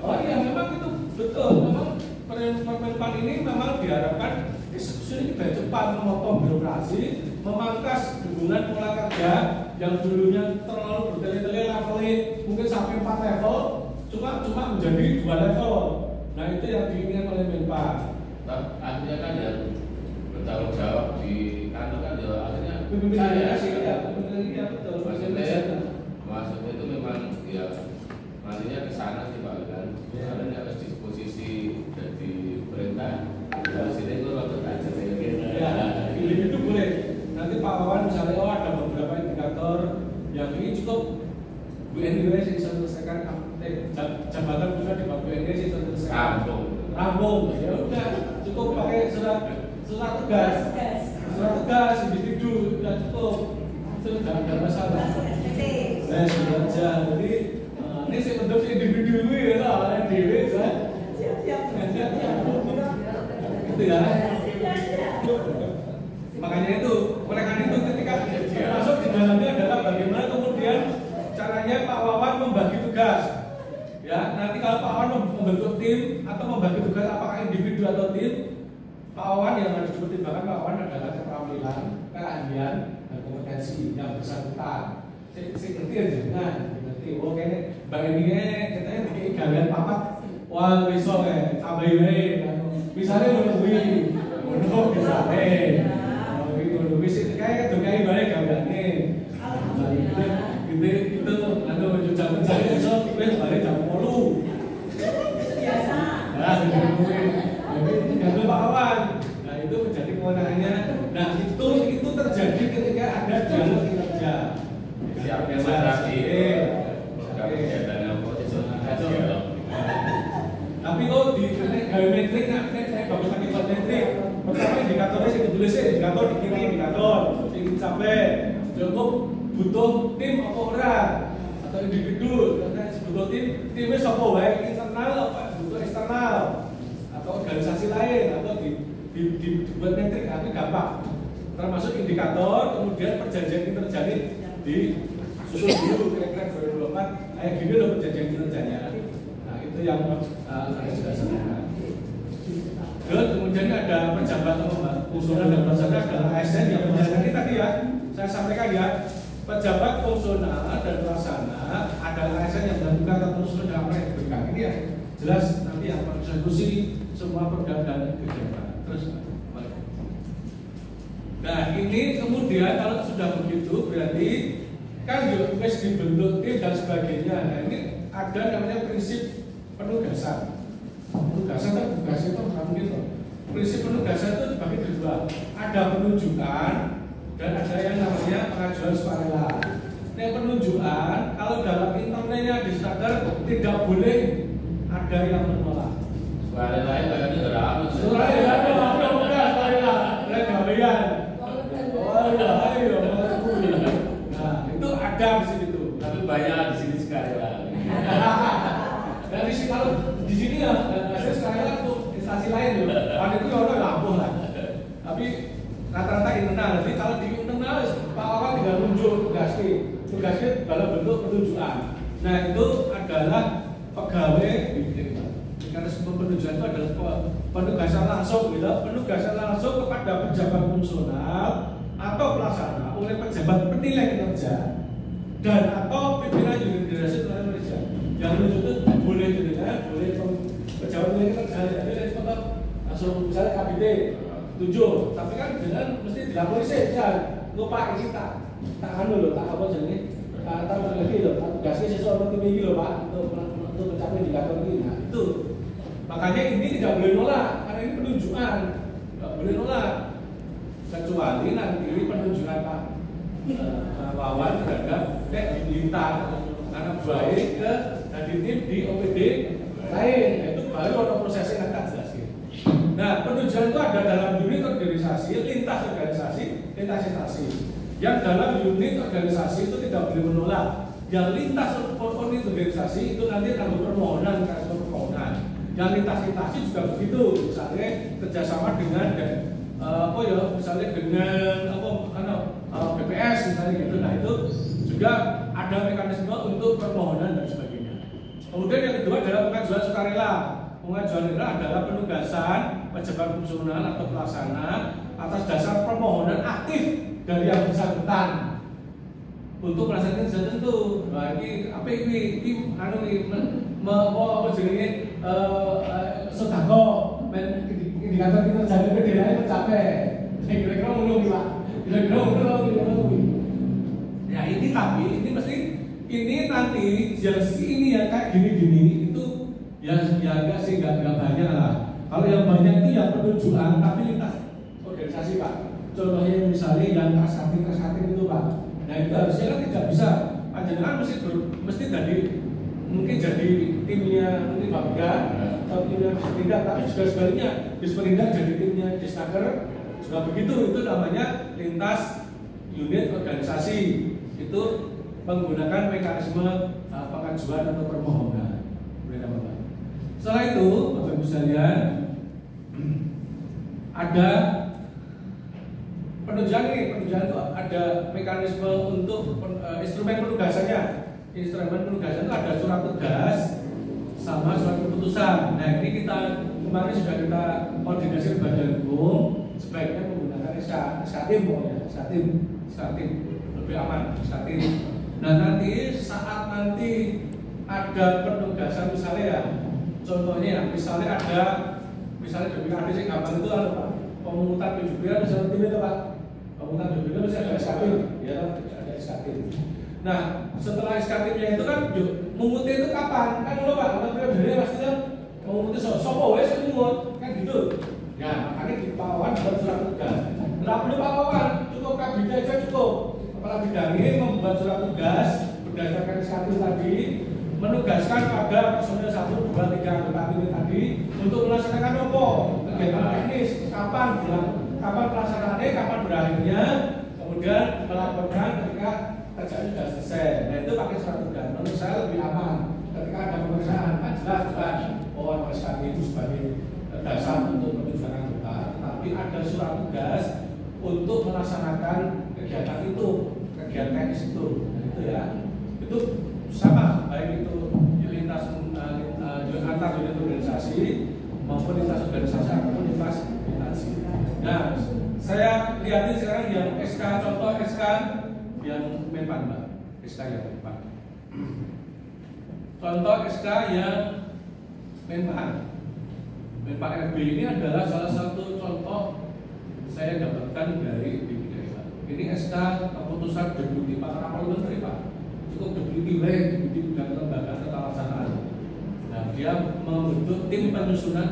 [SPEAKER 2] Oh iya memang itu betul. Memang Menpan ini memang diharapkan eksekusi ini cepat, memotong birokrasi, memangkas hubungan pola kerja yang dulunya terlalu bertele-tele levelnya mungkin sampai 4 level. Cuma menjadi 2 level. Nah itu yang diinginkan oleh Menpan.
[SPEAKER 5] Akhirnya kan yang bertanggung jawab di kantor kan ya akhirnya
[SPEAKER 2] saya sih ya betul.
[SPEAKER 5] Maksudnya itu memang ya maksudnya ke sana sih Pak kan. Ada yang harus disposisi dari perintah. Di sini itu waktu aja
[SPEAKER 2] ya. Itu boleh. Nanti Pak Wawan misalnya ada beberapa indikator yang ini cukup Bu NW sih selesaikan jabatan sudah di Pak BND sih selesai. Rampung. Ya udah cukup pakai surat tugas individu sudah cukup. Itu sudah ada masalah. Nah sudah aja. Jadi ini sih bentuk individu ini ya, dewi kan. Itu ya. Makanya itu, oleh karena itu ketika masuk di dalamnya adalah bagaimana kemudian caranya Pak Wawan membagi tugas. Ya, nanti kalau Pak Wawan membentuk tim atau membagi tugas apakah individu atau tim, Pak Wawan yang harus dipertimbangkan Pak Wawan adalah keterampilan, keahlian dan kompetensi yang bersangkutan. Saya ngerti aja, nah, iki. Oh kene Mbak ini katanya iki gawean papat. Wah iso tambahi wae. Misale ngono kuwi. Ngono misale. Ngono wis kae dokai bare gaweane. Itu anu jam mencari iso wis bare jam 8.
[SPEAKER 4] Biasa.
[SPEAKER 2] Nah, jadi Pak Awan. Nah, itu menjadi kewenangannya. Nah, itu terjadi ketika ada dialog kinerja.
[SPEAKER 5] Siap ya Mas Rafi. Kegiatan apa itu dialog.
[SPEAKER 2] Tapi kok di gawe metrik nek bagus lagi buat metrik. Pertama indikatornya sing ditulis indikator di kiri indikator sing sampai cukup butuh tim apa ora atau individu karena butuh timnya sapa wae internal apa butuh eksternal atau organisasi lain atau dibuat metrik tapi gampang termasuk indikator kemudian perjanjian kinerjanya disusun dulu kira-kira 2024 kayak gini loh perjanjian kinerjanya. Nah itu yang harus dilaksanakan. Dan kemudian ada pejabat fungsional dan pelaksana adalah ASN yang menjalani tadi ya saya sampaikan ya. Pejabat fungsional dan pelaksana adalah ASN yang melakukan tata usul dalam diberikan. Ini ya jelas nanti yang mengeksekusi semua program dan kegiatan. Terus, nah ini kemudian kalau sudah begitu berarti kan juga dibentuk tim dan sebagainya. Nah ini ada namanya prinsip penugasan. Penugasan kan tugas itu bukan gitu. Prinsip penugasan itu dibagi dua. Ada penunjukan dan ada yang namanya pengajuan sukarela. Nah penunjukan kalau dalam internetnya di Staker tidak boleh ada yang menolak.
[SPEAKER 5] Sukarela itu kan berapa?
[SPEAKER 2] Sukarela itu apa bukan sukarela? Gawean. Oh iya, ayo. Nah itu ada di situ.
[SPEAKER 5] Tapi banyak di sini sukarela.
[SPEAKER 2] Dari sini kalau di sini ya, saya sukarela untuk instansi lain loh. Kalau itu orang lampuh lah. Tapi rata-rata internal. Jadi kalau di internal Pak Wawan tinggal nunjuk tugasnya dalam bentuk penunjukan. Nah itu adalah pegawai karena semua penunjukan itu adalah penugasan langsung gitu, penugasan langsung kepada pejabat fungsional atau pelaksana oleh pejabat penilai kinerja dan atau pimpinan unit direksi kinerja. Yang menunjuk itu boleh boleh pejabat penilai kinerja, jadi contoh langsung misalnya KBT 7, tapi kan dengan mesti dilapori sih, lupa ini tak anu loh, tak apa jadi, tak lagi loh, tak tugasnya sesuatu tim ini loh Pak untuk mencapai indikator ini. Nah itu makanya ini tidak boleh nolak karena ini penunjukan, tidak boleh nolak kecuali nanti penunjukan Pak Wawan terhadap diminta karena baik ke dari tim di OPD lain, itu baru ada prosesnya akan jelaskan. Nah, penunjukan itu ada dalam unit organisasi, lintas instansi. Yang dalam unit organisasi itu tidak boleh menolak. Yang lintas unit organisasi itu nanti akan permohonan, Yang lintas instansi juga begitu, misalnya kerjasama dengan misalnya dengan BPS misalnya gitu. Nah itu juga ada mekanisme untuk permohonan dan sebagainya. Kemudian yang kedua adalah pengajuan sukarela. Pengajuan adalah penugasan pejabat fungsional atau pelaksana atas dasar permohonan aktif dari yang bersangkutan untuk melaksanakan kerja tertentu. Nah ini apa ini sodako indikator kinerja PDI tercapai. Kira-kira ngomong Pak. Ya ini tapi ini mesti ini nanti ini yang kayak gini itu ya enggak sih enggak banyak lah. Kalau yang banyak itu yang penunjukan tapi lintas organisasi Pak. Contohnya misalnya yang kaskating itu Pak. Nah itu harusnya kan tidak bisa. Panjenengan mesti mungkin jadi timnya mungkin Bapga atau timnya Disperindak, tapi juga sebaliknya Disperindak jadi timnya Disnaker juga begitu. Itu namanya lintas unit organisasi. Itu menggunakan mekanisme pengajuan atau permohonan. Setelah itu, Bapak Ibu sekalian, ada penunjukan itu ada mekanisme untuk instrumen penugasannya. Instrumen penugasan itu ada surat tugas sama surat keputusan. Nah ini kemarin sudah kita koordinasi dengan Badan Hukum sebaiknya menggunakan SKTIM lebih aman SKTIM. Nah nanti saat nanti ada penugasan misalnya ya, contohnya misalnya ada DPRD sing gampang itu ada Pak, pemungutan PJB misalnya tim itu Pak, pemungutan PJB bisa ada SKT, ya ada SKT. Nah setelah SKT-nya itu kan menguti itu kapan? Kan dulu Pak, periode pasti kan menguti sopo wes mengut kan gitu. Ya makanya di Pawawan buat surat tugas. Nggak perlu Pawawan, cukup Kabinda aja cukup. Kepala bidang ini membuat surat tugas berdasarkan SKT tadi, menugaskan pada personil 1, 2, 3 anggota tim tadi untuk melaksanakan apa? Kegiatan teknis, kapan pelaksanaannya, kapan berakhirnya, kemudian melaporkan ketika kerjaan sudah selesai. Nah itu pakai surat tugas. Menurut saya lebih aman. Ketika ada pemeriksaan kan jelas bahwa SKT itu sebagai dasar untuk penunjukan anggota, tapi ada surat tugas untuk melaksanakan kegiatan itu, kegiatan teknis itu. Nah, itu ya, itu sama, baik itu lintas antar unit organisasi maupun lintas organisasi ataupun lintas instansi. Nah, saya lihatin sekarang yang SK, contoh SK yang Menpan, Mbak. SK yang Menpan. Contoh SK yang Menpan. Menpan RB ini adalah salah satu contoh saya dapatkan dari BPD. Ini SK keputusan Deputi Pak Kapolri Menteri Pak. Cukup Deputi bidang lembaga tata laksanaan. Nah, dia membentuk tim penyusunan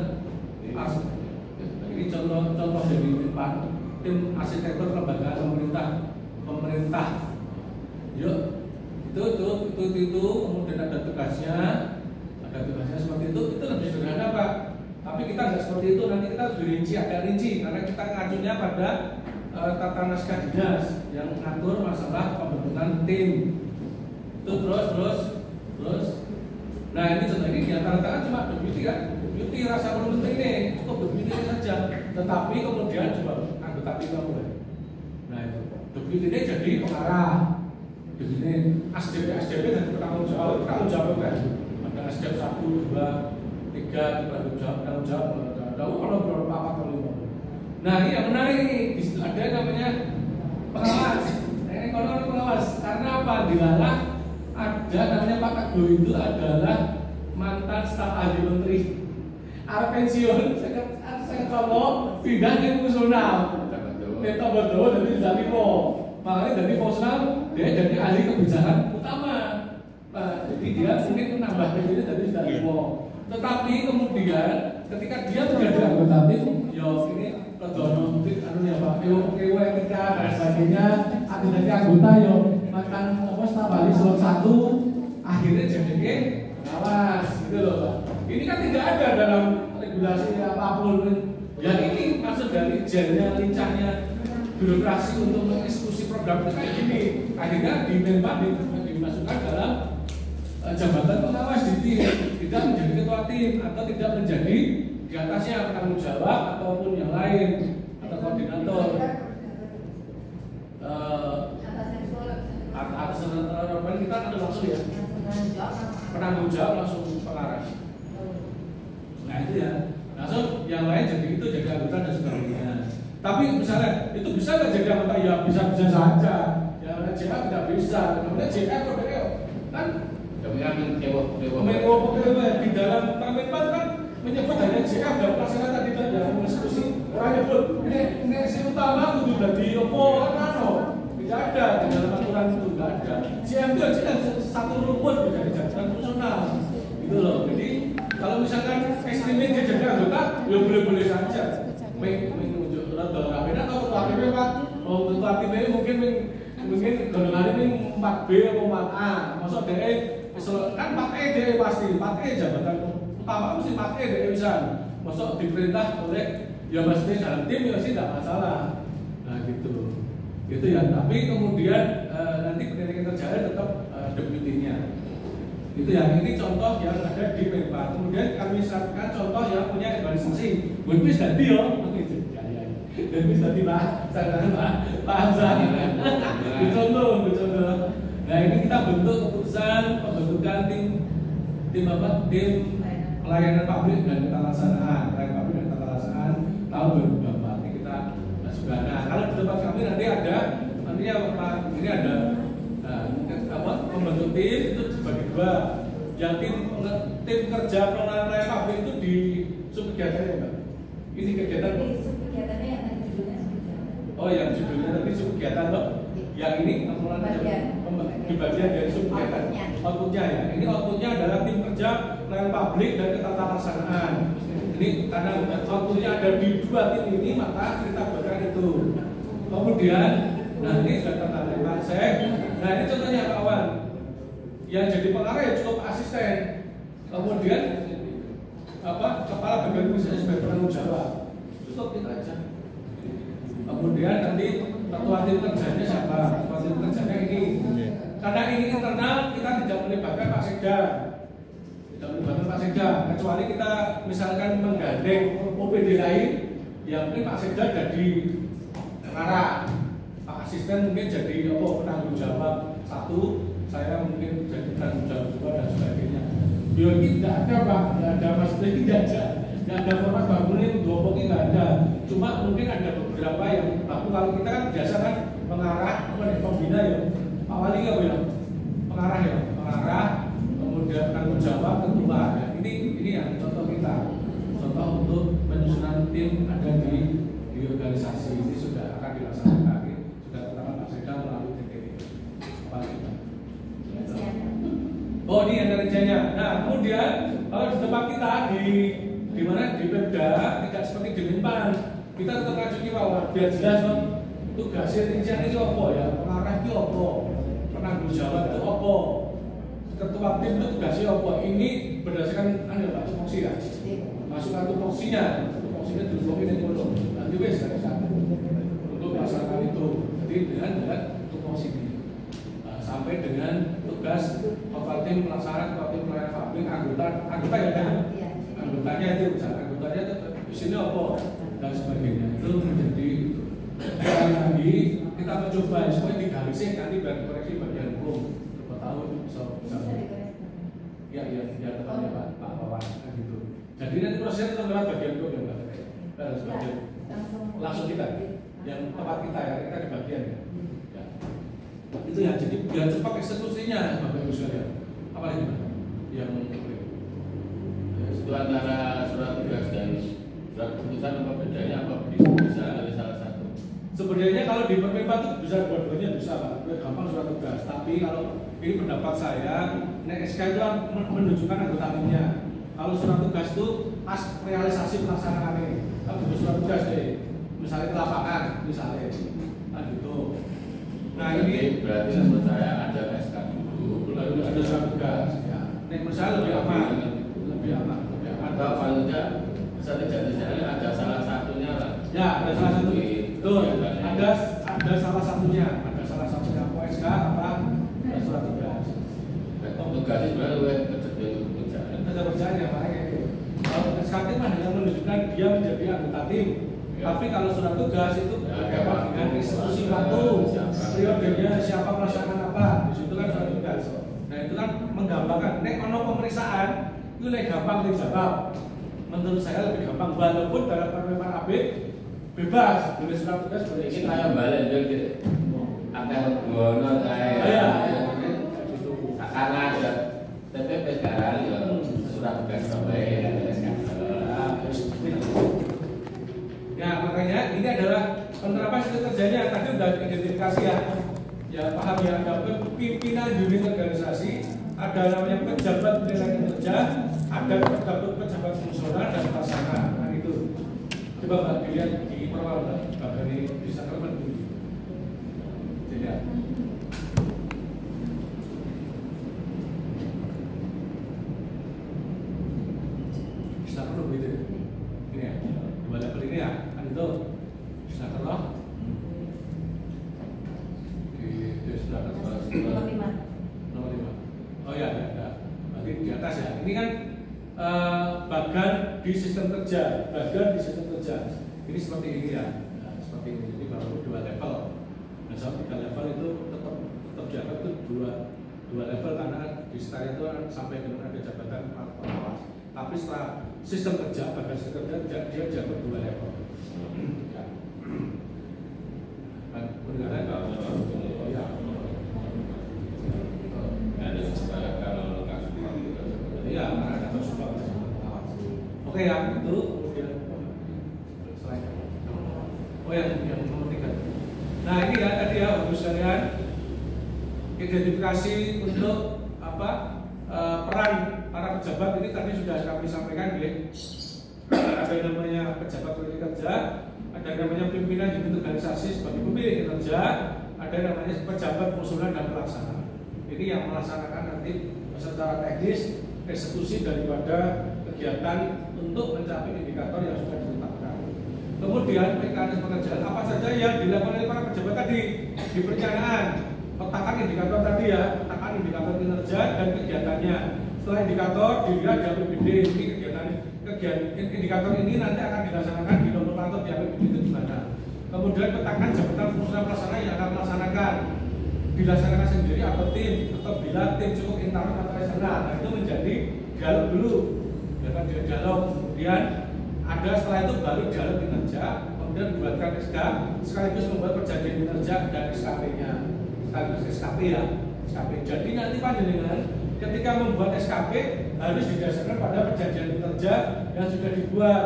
[SPEAKER 2] ini contoh dari Menpan, tim arsitektur lembaga pemerintah. Yuk, itu kemudian ada tugasnya seperti itu lebih sederhana Pak. Tapi kita nggak seperti itu, nanti kita lebih agak rinci karena kita ngajunya pada tata naskah dinas yang mengatur masalah pembentukan tim. Itu terus. Nah ini contoh ini diantara cuma deputi kan, deputi rasa menteri ini cukup deputi saja. Tetapi kemudian coba anggota tim mulai. Nah itu deputi ini jadi pengarah. Deputi ini SDP dan bertanggung jawab kan. Ada SDP 1, 2, 3 bertanggung jawab. Tahu kalau berapa atau 5. Nah ini yang menarik ini ada namanya pengawas. Ini kalau pengawas karena apa? Dilalah ada namanya Pak Teguh itu adalah mantan staf ahli menteri. Arep pensiun, saya kalau pindah ke fungsional. Minta betul dari Zalimo. Makanya dari fungsional dia jadi ahli kebijakan utama. Nah, jadi dia mungkin menambah ini dari Zalimo. Tetapi kemudian ketika dia menjadi anggota tim, yo ini kedono anunya Pak, etika dan sebagainya, ada jadi anggota yo makan staf ahli slot 1 akhirnya jadi pengawas gitu loh Pak. Ini kan tidak ada dalam regulasi apapun. Yang ini maksud dari jelnya, lincahnya birokrasi untuk mengeksekusi program itu kayak gini. Akhirnya di Menpan dimasukkan dalam jabatan pengawas di tim, tidak menjadi ketua tim atau tidak menjadi di atasnya penanggung jawab ataupun yang lain atau koordinator. Atas kita ada langsung ya penanggung jawab langsung pengarah. Nah itu ya langsung yang lain jadi itu jadi anggota dan sebagainya. Tapi misalnya itu bisa nggak jadi anggota ya bisa saja. Ya JF tidak bisa. Kemudian JF kan di dalam Menpan kan menyebut hanya JF dan pelaksana tadi yang mengeksekusi orang nyebut ini si utama itu dari opo kan tidak ada di dalam aturan itu tidak ada. JF itu aja satu rumput menjadi jabatan fungsional gitu loh. Jadi kalau misalkan estimate dia jadi anggota ya boleh-boleh saja. Menunjuk atau ketua tim Pak. Oh ketua tim mungkin golongan ini 4B atau 4A. Maksud DE kan 4E DE pasti 4E jabatan utama mesti 4E DE bisa. Maksud diperintah oleh ya pasti dalam tim ya sih tidak masalah. Nah gitu. Gitu ya. Tapi kemudian nanti pendidikan terjadi tetap deputinya. Itu ya, ini contoh yang ada di Menpan. Kemudian kami misalkan contoh yang punya organisasi. Bunpis tadi yo, Bunpis tadi Pak, Pak Hamzah. Contoh. Nah ini kita bentuk keputusan pembentukan tim pelayanan publik dan tata laksanaan, tahun 2024. Ini kita sudah. Nah kalau di tempat kami nanti ada, ini ada tim itu dibagi dua. Yang tim kerja pengelolaan pelayanan publik itu di subkegiatannya Mbak. Ini kegiatan Mbak.
[SPEAKER 6] Kegiatannya yang tadi judulnya subkegiatan.
[SPEAKER 2] Oh, yang judulnya tadi subkegiatan Mbak. Yang ini pengelolaan di bagian dari subkegiatan. Outputnya ya. Ini outputnya adalah tim kerja pelayanan publik dan ketatangan. Ini karena outputnya ada di dua tim ini, maka kita buatkan itu. Kemudian, nah ini sudah tertanda konsep. Nah ini contohnya kawan. Yang jadi pengarah ya cukup asisten. Kemudian kepala bagian misalnya sebagai penanggung jawab. Cukup itu aja. Kemudian nanti ketua tim kerjanya siapa? Ketua tim kerjanya ini. Karena ini internal, kita tidak melibatkan Pak Sekda. Tidak melibatkan Pak Sekda. Kecuali kita misalkan menggandeng OPD lain, yang mungkin Pak Sekda jadi pengarah, Pak asisten mungkin jadi penanggung jawab satu. Saya mungkin jadi penanggung jawab dua dan sebagainya. Ya ini tidak ada Pak, tidak ada maksudnya tidak ada format bangunin dua pokoknya tidak ada. Cuma mungkin ada beberapa yang aku kalau kita kan biasa kan pengarah, pembina ya, Pak Wali ya, pengarah ya, pengarah, kemudian penanggung jawab ketua ya. Ini yang contoh kita, contoh untuk penyusunan tim ada di organisasi ini sudah akan dilaksanakan. Sudah pertama Pak Sekda melalui TTI. Oh ini yang kerjanya. Nah kemudian kalau di tempat kita di mana di Pemda tidak seperti di Minpan, kita tetap ngajuki bahwa biar jelas tugasnya rincian itu apa ya, pengarah itu apa, penanggung jawab itu apa, ketua tim itu tugasnya apa. Ini berdasarkan Pak tupoksi ya, masukkan tupoksinya dibuangin itu dulu. Nanti wes dari sana untuk melaksanakan itu. Jadi dengan tupoksi ini. Sampai dengan tugas kepala tim pelaksana, kepala tim pelayanan publik, anggota ya kan? Anggotanya itu, misalnya anggotanya itu di sini apa dan sebagainya. Itu menjadi lagi kita mencoba supaya digarisin nanti bagi koreksi bagian hukum berapa tahun bisa ya tepatnya Pak Wawan gitu. Jadi nanti prosesnya itu lewat bagian hukum ya Mbak. Langsung kita yang tempat kita ya, kita di bagian ya. Itu ya, jadi biar cepat eksekusinya Bapak Ibu sekalian. Apa lagi Pak? Yang
[SPEAKER 5] itu antara surat tugas dan surat keputusan apa bedanya, apa bisa dari salah satu?
[SPEAKER 2] Sebenarnya kalau di Perpempa itu bisa dua-duanya bisa Pak, lebih gampang surat tugas. Tapi kalau ini pendapat saya, SK itu menunjukkan anggota timnya. Kalau surat tugas itu pas realisasi pelaksanaan ini, kalau butuh surat tugas deh, misalnya ke lapangan, misalnya, nah gitu. Nah ini
[SPEAKER 5] berarti menurut saya ada SK dulu,
[SPEAKER 2] lalu ada surat tugas. Ya. Ini menurut saya lebih aman, lebih aman.
[SPEAKER 5] Atau paling tidak setidak-tidaknya ada salah satunya lah.
[SPEAKER 2] Ya, ada salah satu. Betul. Ada salah satunya. Ada salah satunya. Apa SK apa? Ada surat tugas.
[SPEAKER 5] Tugas itu sebenarnya kerjaan.
[SPEAKER 2] Kerja kerjaan ya makanya itu. Kalau SK tim hanya menunjukkan dia menjadi anggota tim. Tapi kalau surat tugas itu berkaitan dengan eksekusi waktu, periodenya siapa melaksanakan apa, di situ kan surat tugas. Nah itu kan menggambarkan. Nek ono pemeriksaan, itu lebih gampang dijawab. Menurut saya lebih gampang, walaupun dalam permen AB bebas, boleh surat tugas, boleh
[SPEAKER 5] ini kayak balik jadi akan ngono kayak karena ada TPP sekarang ya surat tugas sampai
[SPEAKER 2] ya makanya ini adalah penerapan sistem kerjanya tadi sudah identifikasi ya paham ya, ada pimpinan unit organisasi, ada namanya pejabat penilaian kerja, ada pejabat fungsional dan pelaksana. Nah itu coba Mbak dilihat di perwal Mbak dari bisa kermen dulu. Dilihat. Bisa perlu gitu. Ini ya, dua level ini ya, kan itu bisa kerloh. Di sudah
[SPEAKER 6] nomor 5.
[SPEAKER 2] Nomor 5. Oh ya, ya. Berarti di atas ya. Ini kan bagan di sistem kerja, bagan di sistem kerja. Ini seperti ini ya, nah, seperti ini. Jadi baru 2 level. Nah, sampai 3 level itu tetap dianggap itu dua level karena di sekitar itu sampai dengan ada jabatan pengawas. Tapi setelah sistem kerja, bagan sistem kerja dia dianggap 2 level. Ya. Kan, oh ya. enggak, karena ada konsultan. Oke ya, itu kemudian slide. Oh yang nomor 3. Nah ini ya tadi ya Bapak sekalian, identifikasi untuk peran para pejabat ini tadi sudah kami sampaikan ya. Ada yang namanya pejabat pemilik kerja, ada yang namanya pimpinan unit organisasi sebagai pemilik kerja, ada yang namanya pejabat pengusulan dan pelaksana. Ini yang melaksanakan nanti secara teknis eksekusi daripada kegiatan untuk mencapai indikator yang sudah ditetapkan. Kemudian mekanisme pekerjaan apa saja yang dilakukan oleh para pejabat tadi di perencanaan, petakan indikator tadi ya, petakan indikator kinerja dan kegiatannya. Setelah indikator dilihat di APBD, ini kegiatan indikator ini nanti akan dilaksanakan di nomenklatur di APBD itu di mana. Kemudian petakan jabatan fungsional pelaksana yang akan melaksanakan, dilaksanakan sendiri atau tim, atau bila tim cukup internal atau eksternal. Nah itu menjadi dialog dulu, dialog. Kemudian ada setelah itu baru dialog kinerja, kemudian membuatkan SK, sekaligus membuat perjanjian kinerja dan SKP-nya, sekaligus SKP ya, SKP. Jadi nanti panjenengan ketika membuat SKP harus didasarkan pada perjanjian kinerja yang sudah dibuat.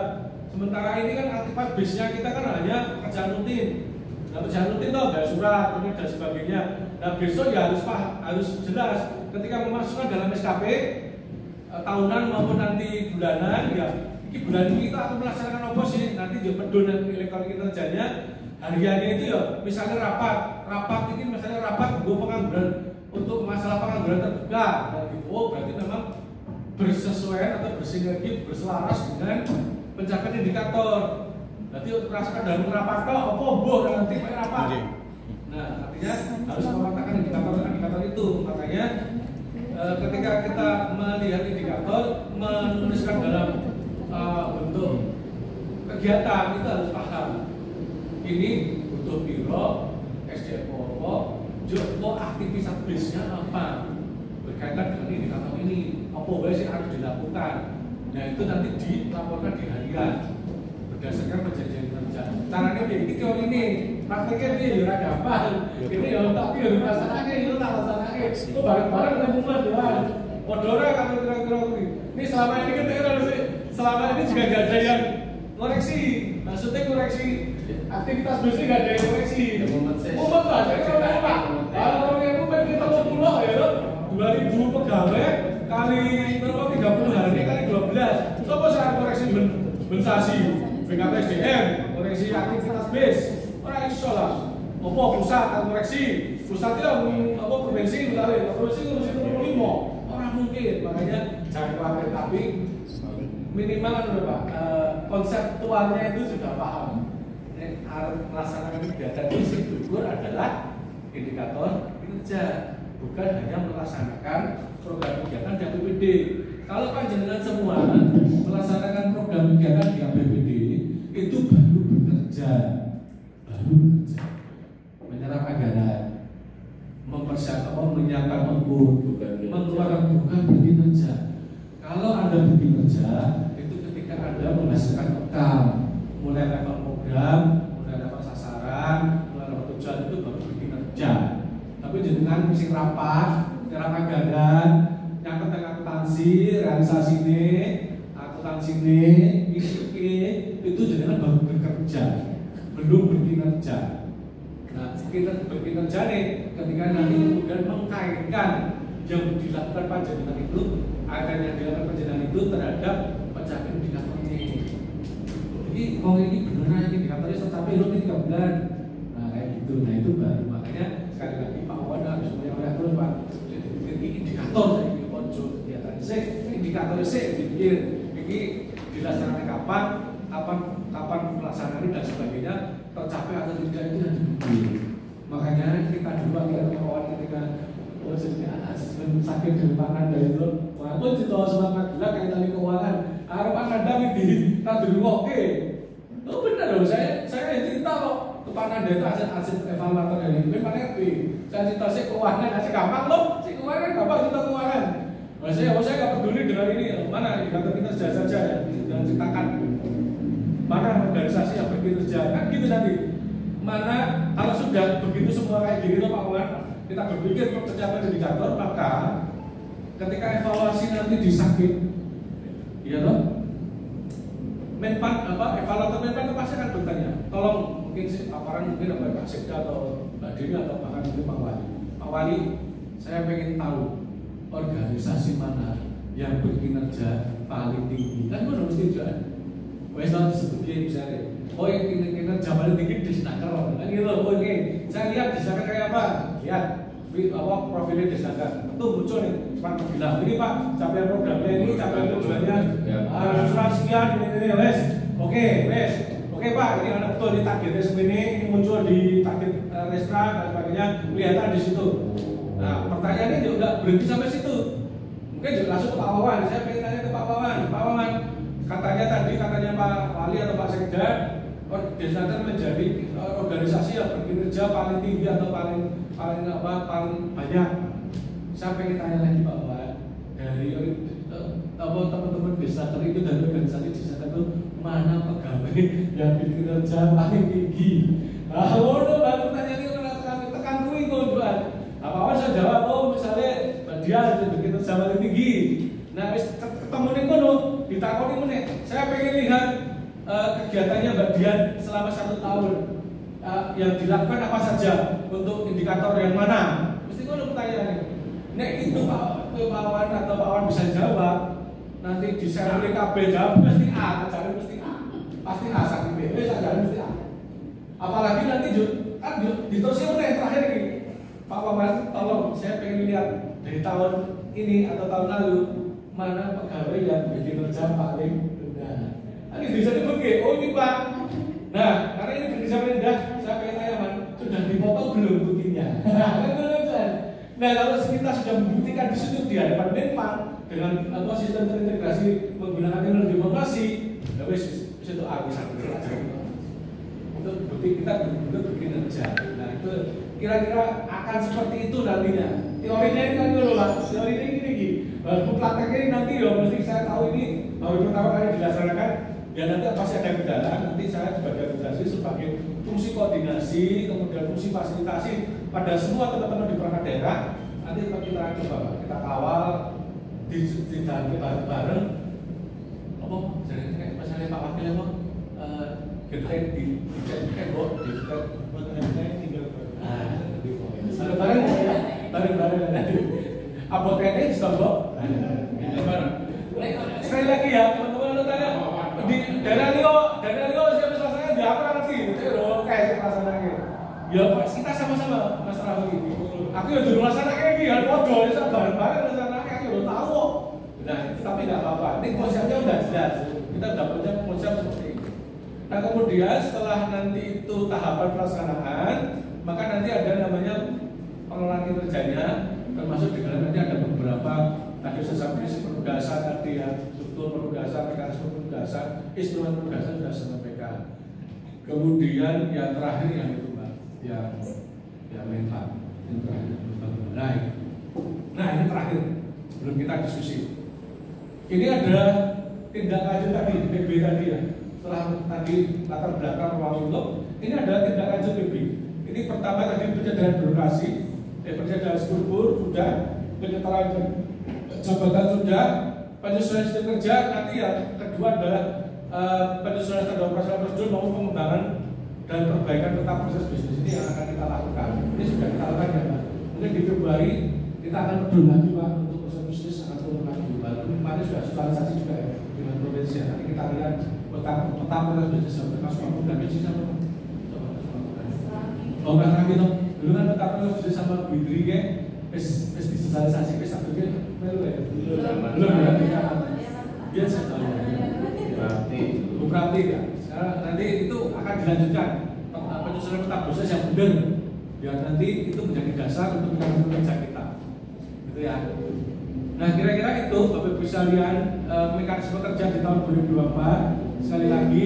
[SPEAKER 2] Sementara ini kan aktivitas base-nya kita kan hanya pekerjaan rutin. Nah pekerjaan rutin itu ada surat, ini dan sebagainya. Nah besok ya harus jelas ketika memasukkan dalam SKP tahunan maupun nanti bulanan ya. Ini bulan ini kita akan melaksanakan apa sih? Nanti ya pedoman elektronik kinerjanya hariannya itu ya, misalnya rapat ini misalnya rapat gue pengangguran untuk masalah pengangguran terbuka. Nah, oh berarti memang bersesuaian atau bersinergi berselaras dengan pencapaian indikator. Berarti merasakan dalam rapat kok apa boh nanti pakai rapat. Nah artinya harus memetakan indikator itu. Makanya ketika kita melihat indikator menuliskan dalam bentuk kegiatan itu harus paham. Ini butuh biro, SDM Joko aktivitas base-nya apa berkaitan dengan indikator ini, apa sih harus dilakukan. Nah itu nanti dilaporkan di harian berdasarkan perjanjian kerja. Caranya ini teori ini, prakteknya ini ya gampang. Ini ya tapi ya rasanya itu tak rasanya. Itu bareng-bareng nemuan doang. Podora kalau kira-kira ini selama ini kan selama ini juga nggak ada yang koreksi. Maksudnya koreksi aktivitas base nggak ada yang koreksi. Mumet lah, saya kalau pak. Kalau orang mumet kita 20 ya, 2000 pegawai kali 30 hari kali 12. Coba saya koreksi bensasi, BKPSDM, koreksi aktivitas base. Orang iso lah. Apa pusat koreksi? Pusat itu apa provinsi misalnya, provinsi ngurusi 25. Orang mungkin, makanya jangan khawatir tapi minimal Pak, konseptualnya itu sudah paham. Melaksanakan kegiatan isi gugur adalah indikator kinerja, bukan hanya melaksanakan program kegiatan di APBD. Kalau panjenengan semua melaksanakan program kegiatan di APBD itu baru bekerja, menyerap anggaran, mempersiapkan, menyiapkan mengeluarkan bukan berkinerja. Kalau Anda berkinerja itu ketika Anda menghasilkan account, mulai level program, mulai level sasaran, mulai level tujuan itu baru berkinerja. Tapi dengan misi rapat, nyerap anggaran, yang tentang akuntansi, realisasi ini, itu jenengan baru bekerja, belum berkinerja. Nah, kita berkinerja nih ketika nanti kemudian mengkaitkan yang dilakukan panjenengan itu, akan yang dilakukan panjenengan itu terhadap pencapaian indikator ini. Jadi, ini beneran indikatornya tercapai belum ini 3 bulan. Nah, kayak gitu. Nah, itu baru makanya sekali lagi Pak Wan harus punya terus Pak. Jadi indikator ini konco kegiatan saya, indikator saya dipikir ini dilaksanakan kapan pelaksanaan dan sebagainya tercapai atau tidak itu yang dipikir. Makanya kita dulu akhirnya kawan ketika sakit di pangan dari itu, walaupun kita semangat gila kayak tadi keuangan, harapan Anda ini tak dulu oke. Oh benar loh, saya cerita kok ke Pananda itu aset evaluator dari itu, mana saya cerita sih keuangan aja gampang loh, si keuangan gampang cerita keuangan. Saya nggak peduli dengan ini, mana indikator kinerja saja yang ceritakan, mana organisasi yang berkinerja kan gitu nanti. Mana kalau sudah begitu semua kayak gini loh Pak Wan, kita berpikir untuk tercapai indikator maka ketika evaluasi nanti disakit, iya toh? Menpan evaluator Menpan itu pasti akan bertanya, tolong mungkin aparan mungkin Pak Sekda atau Mbak Dewi atau bahkan mungkin Pak Wali. Pak Wali, saya pengen tahu organisasi mana yang berkinerja paling tinggi. Kan gue harus tujuan. Wes nanti disebutnya misalnya, oh yang kinerja paling tinggi di Snaker, kan gitu. Oke, saya lihat di sana kayak apa? Lihat profilnya di sana. Itu muncul nih, cuma bilang ini Pak, capaian programnya ini, capaian tujuannya sekian ini wes. Oke Pak, ini ada betul di targetnya segini, ini muncul di target restoran dan sebagainya, kelihatan di situ. Nah, pertanyaannya juga berhenti sampai situ. Mungkin juga langsung ke Pak Wawan. Saya pengen tanya ke Pak Wawan. Pak Wawan, katanya Pak Wali atau Pak Sekda, Desnaker menjadi organisasi yang berkinerja paling tinggi atau paling banyak. Saya pengen tanya lagi Pak Wawan, dari teman-teman Desnaker itu dari organisasi Desnaker itu mana pegawai yang berkinerja paling tinggi? Nah, udah baru tanya ini tekan kuing tujuan. Apa saya jawab, oh misalnya dia berkinerja paling tinggi. Nah, ketemu nih kono, ditakoni meneh. Saya pengen lihat kegiatannya Mbak Dian selama 1 tahun. Yang dilakukan apa saja untuk indikator yang mana? Mesti kono pertanyaannya. Nek itu Pak Wawan atau Pak Wawan bisa jawab, nanti di share oleh KB jawab pasti A, jawab mesti A. Pasti A saking B, jawab mesti A. Apalagi nanti diterusin meneh terakhir ini. Pak Wawan, tolong saya pengen lihat dari tahun ini atau tahun lalu mana pegawai yang berkinerja paling rendah. Ini bisa dibagi, oh ini Pak. Nah, karena ini berkinerja paling rendah, saya pengen tanya Man, sudah dipotong belum buktinya? Nah, kalau kita sudah membuktikan di situ di hadapan Menpan dengan sistem terintegrasi menggunakan teknologi informasi, ya wes itu habis itu bukti kita benar-benar berkinerja. Nah, itu kira-kira akan seperti itu nantinya. Teorinya ini kan dulu lah, teorinya ini baru prakteknya ini nanti ya mesti saya tahu ini baru pertama kali dilaksanakan. Ya nanti pasti ada kendala. Nanti saya sebagai organisasi sebagai fungsi koordinasi, kemudian fungsi fasilitasi pada semua teman-teman di perangkat daerah. Nanti kita coba kita kawal di bareng-bareng. Apa? Jadi kayak misalnya Pak Wakil apa? Getek di kebot di tinggal bareng apoteknya di Solo bareng. Sekali lagi ya teman-teman tanya di daerah Rio siapa selesai di apa nanti kayak rasanya ya kita sama-sama Mas Rahul ini aku ya dulu rasanya kayak gini hal bodoh ya bareng-bareng rasanya kayak gitu tahu nah tapi nggak apa-apa ini konsepnya udah jelas kita udah punya konsep seperti itu. Nah kemudian setelah nanti itu tahapan pelaksanaan maka nanti ada namanya pengelolaan kinerjanya, termasuk di dalam nanti ada beberapa tadi saya sampaikan penugasan tadi ya, struktur penugasan, mekanisme penugasan, instrumen penugasan sudah saya sampaikan. Kemudian yang terakhir yang itu Mbak, yang Menpan, yang terakhir. Nah ini terakhir belum kita diskusi. Ini ada tindak lanjut tadi PB tadi ya. Setelah tadi latar belakang ruang ini ada tindak lanjut PB. Ini pertama tadi pencegahan birokrasi, pencegahan struktur sudah, penyetaraan jabatan sudah, penyesuaian sistem kerja. Nanti yang kedua adalah penyesuaian standar operasional prosedur maupun pengembangan dan perbaikan tentang proses bisnis ini yang akan kita lakukan. Ini sudah kita lakukan ya Pak. Mungkin di Februari kita akan peduli lagi Pak untuk proses bisnis akan turun lagi. Kemarin sudah sosialisasi juga ya dengan provinsi. Nanti kita lihat peta proses bisnis termasuk program bisnis sama. Oh nggak gitu, dulu kan peta proses bisnis sama Bidri ya, sosialisasi satunya belum ya, belum ya, biasa tahu. Berarti ya. Nanti itu akan dilanjutkan penyusunan peta proses yang benar, biar nanti itu menjadi dasar untuk melakukan kerja kita, gitu ya. Nah kira-kira itu Bapak Ibu sekalian mekanisme kerja di tahun 2024. Sekali lagi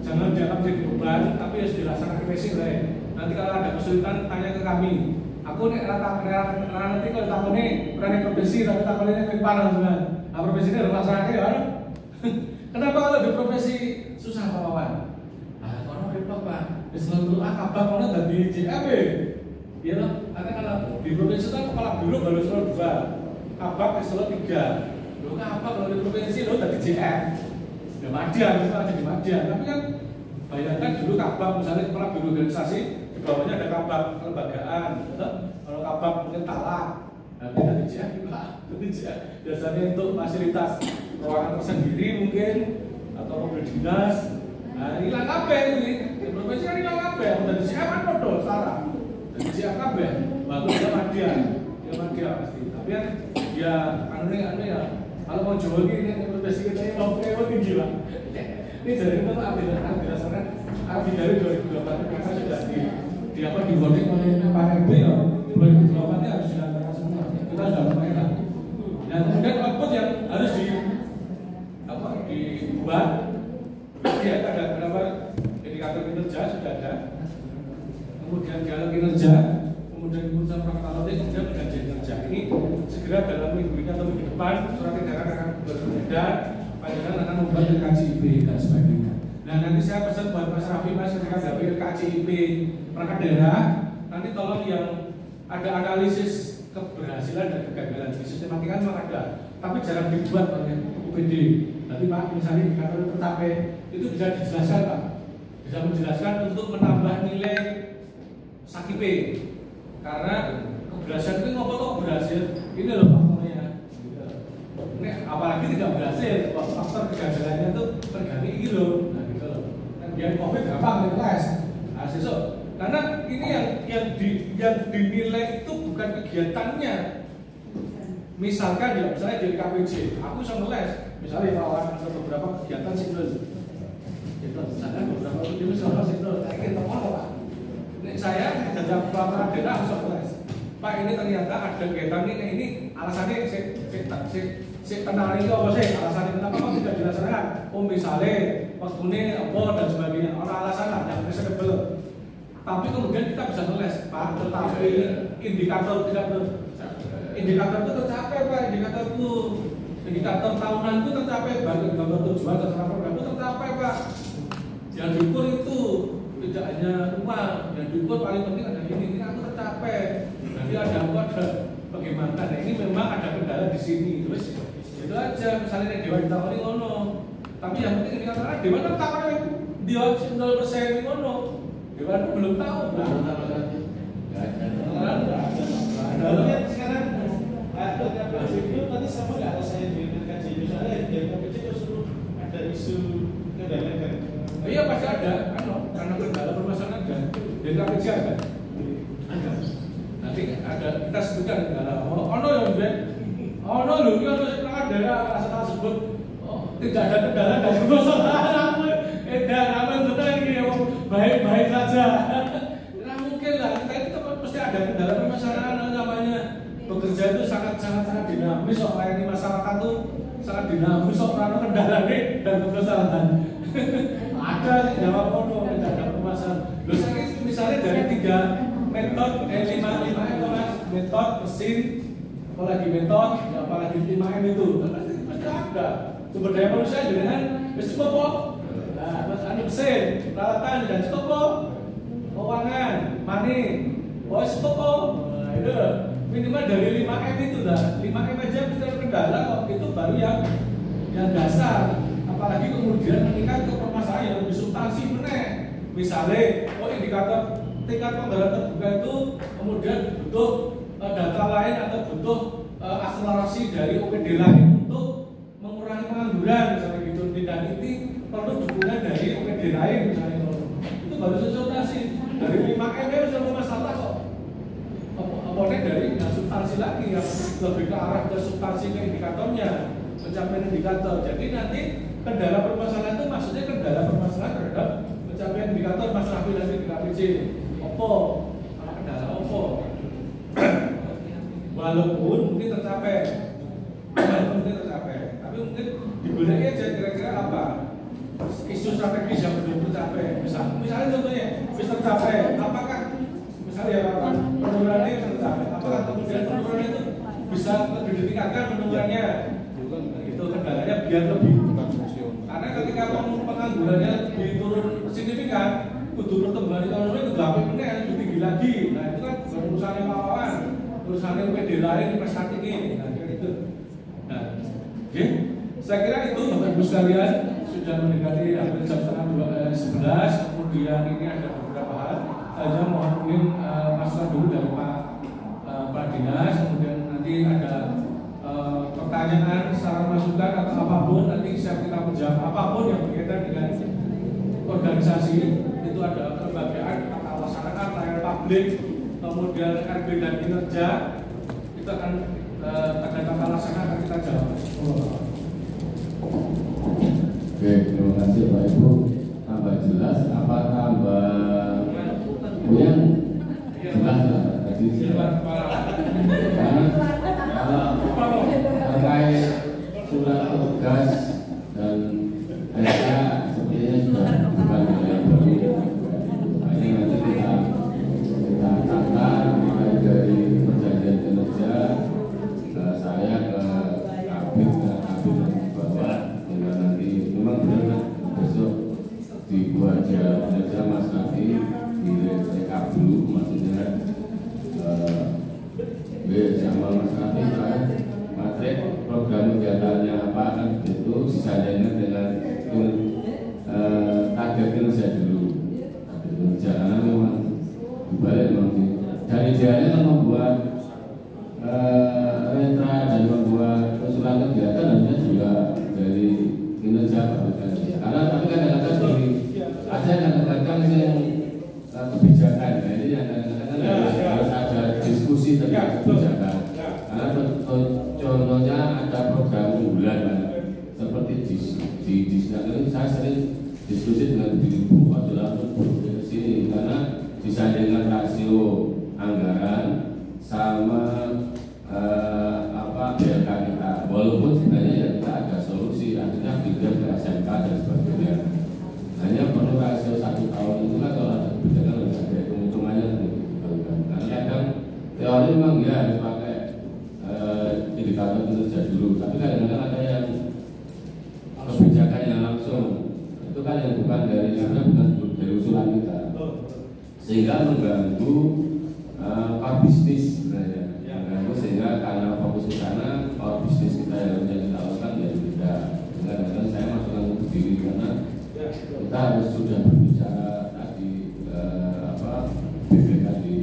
[SPEAKER 2] jangan dianggap jadi beban, tapi harus dilaksanakan basic lah ya. Nanti kalau ada kesulitan tanya ke kami. Aku nih nanti kalau tamu nih berani profesi, tapi tamu ini Menpan dengan. Nah profesi ini harus laksanakan ya. Kenapa kalau di profesi susah Pak Wawan? Ah kalau repot Pak. Selalu akabah kalau dari JAB. Iya loh, karena kalau di profesi kan kepala biro baru selalu 2. Kabak eselon 3. Lo kabak kalau di provinsi lo tadi JM. Ya Madian, itu ada di Madian. Tapi kan bayangkan dulu kabak misalnya kepala biro organisasi di bawahnya ada kabak kelembagaan, betul? Kalau kabak mungkin talak. Nah, tidak di JM juga. Biasanya untuk fasilitas ruangan tersendiri mungkin atau mobil dinas. Nah, hilang kabeh ini. Di provinsi kan hilang kabeh. Dari JM kan modal sekarang. Dari JM kabeh. Bagus dia Madian. Dia Madian pasti. Tapi kan ya anu ya. Kalau mau jual ini provinsi kita ini mau tinggi lah. Ini dari itu berdasarkan dari 2008 mereka sudah di apa di voting oleh Pak RB ya. 2008 ini harus dilakukan semua. Kita sudah mulai lah. Dan kemudian output yang harus dibuat. Ya ada beberapa indikator kinerja sudah ada. Kemudian dialog kinerja, kemudian keputusan praktik, kemudian perjanjian kerja. Ini segera dalam minggu ini atau minggu depan surat edaran akan beredar. Panjenengan akan membuat KCIP dan sebagainya. Nah nanti saya pesan buat Mas Raffi, Mas ketika dapil KCIP perangkat daerah, nanti tolong yang ada analisis keberhasilan dan kegagalan di sistematika memang ada, tapi jarang dibuat oleh UPD. Nanti Pak misalnya indikator tercapai itu bisa dijelaskan Pak, bisa menjelaskan untuk menambah nilai SAKIP karena keberhasilan itu ngopo kok berhasil, ini loh faktornya. Ini apalagi tidak berhasil, faktor kegagalannya itu terganti ini loh. Nah gitu loh. Kan biar COVID gampang les. Nah sesuk. Karena ini yang dinilai itu bukan kegiatannya. Misalkan ya, misalnya di KPJ, aku bisa ngeles. Misalnya kalau ada beberapa kegiatan single, itu misalkan beberapa misalnya single, saya kira apa Pak? Ini saya dalam pelaksanaan daerah harus ngeles. Pak ini ternyata ada kegiatan ini alasannya si kenal itu apa sih? Alasannya kenapa kok tidak dilaksanakan? Oh misalnya waktu ini apa dan sebagainya. Orang alasan lah yang reasonable. Tapi kemudian kita bisa ngeles, Pak. Tetapi indikator tidak indikator itu tercapai, Pak. Indikator tahunan itu tercapai, baik indikator tujuan dan program itu tercapai, Pak. Yang diukur itu tidak hanya uang, yang diukur paling penting ada ini aku tercapai. Jadi ada bagaimana? Nah, ini memang ada kendala di sini, terus itu aja. Misalnya Dewan ditawari ngono, tapi yang penting indikator Dewan kan takoni dia 0% ngono. Dewan itu belum tahu.
[SPEAKER 7] Lalu sekarang ada KPJ itu tadi sama nggak kalau saya dengan KPJ misalnya di KPJ terus ada isu kendala kan?
[SPEAKER 2] Iya pasti ada, karena kendala permasalahan ada. Di KPJ ada. Nanti ada kita sebutkan kendala. Ono yang ben, ono lho iki ono sing daerah asal sebut tidak ada kendala dari permasalahan. Dan aman betul ini baik-baik saja. Nah mungkin lah kita itu pasti ada kendala permasalahan namanya bekerja itu sangat dinamis. Soal ini masyarakat itu sangat dinamis. Soal kendala nih dan permasalahan. Ada jawab ono tidak ada permasalahan. Loh saya misalnya dari 3 metode 5M metode mesin apalagi metode apalagi 5M itu pasti ada sumber daya manusia dengan mesin apa? Nah, mesin, peralatan dan stoko, keuangan, money, stoko, nah itu minimal dari 5M itu dah, 5M aja bisa kendala kok itu baru yang dasar, apalagi kemudian meningkat ke permasalahan yang lebih substansi meneh, misalnya, indikator tingkat penggalan terbuka itu kemudian butuh data lain atau butuh akselerasi dari OPD lain untuk mengurangi pengangguran misalnya gitu, dan itu perlu dukungan dari OPD lain misalnya itu baru substansi dari 5M bisa masalah kok apalagi dari yang substansi lagi yang lebih ke arah ke substansi ke indikatornya pencapaian indikator. Jadi nanti kendala permasalahan itu maksudnya kendala permasalahan terhadap pencapaian indikator Mas Raffi dan di KPJ opo kendala opo walaupun mungkin tercapai tapi mungkin digunakan aja kira-kira apa isu strategis yang belum tercapai. Misalnya contohnya bisa tercapai, apakah misalnya apa penurunannya bisa tercapai, apakah kemudian penurunan itu bisa lebih ditingkatkan penurunannya itu kendalanya biar lebih, karena ketika penganggurannya lebih turun signifikan kudu pertumbuhan ekonomi itu gak lebih tinggi lagi. Nah itu kan urusannya pahlawan, urusannya PD lain investasi ini. Nah Nah, oke. Saya kira itu Bapak Ibu sekalian sudah mendekati hampir jam setengah 11. Kemudian ini ada beberapa hal. Saya mohon mungkin masukan dulu dari Pak Dinas. Kemudian nanti ada pertanyaan, saran masukan atau apapun nanti siap kita menjawab apapun yang berkaitan dengan organisasi. Itu ada kelembagaan, tata laksanakan, pelayanan publik, kemudian RB dan kinerja. Itu akan ada tata laksana akan kita jawab.
[SPEAKER 1] Oke, terima kasih Pak Ibu. Tambah jelas apa tambah yang jelas lah tadi. Kalau terkait surat tugas dan saya sepertinya sudah bukan hal yang baru. Ini nanti kita tata mulai dari perjanjian kinerja saya ke kabin dan bawah hingga nanti memang benar besok dibuat kinerja Mas Nafi di rekap dulu maksudnya sama Mas Nafi materi program kegiatannya apa kan itu sisanya dengan target kinerja dulu karena memang dibalik memang dari jalannya kan membuat retra dan membuat usulan kegiatan hanya juga dari kinerja karena tapi kadang-kadang ada kadang-kadang yang kebijakan ini yang kadang-kadang harus ada diskusi tentang kebijakan karena contohnya ada program unggulan kan seperti di ini saya sering diskusi dengan diriku adalah ke sini karena disandingkan rasio anggaran sama BLK kita walaupun sebenarnya ya kita ada solusi artinya beda ke SMK dan sebagainya hanya perlu rasio 1 tahun itu kan kalau ada kebijakan harus ada keuntungannya karena kadang teori memang ya harus pakai indikator kinerja dulu tapi kadang-kadang ada yang kebijakan yang langsung itu kan yang bukan dari sebenarnya bukan dari usulan kita sehingga mengganggu core bisnis sebenarnya mengganggu sehingga karena fokus ke sana core bisnis kita yang harusnya kita lakukan ya tidak kadang-kadang saya masukkan ke diri karena kita harus sudah berbicara tadi BPK di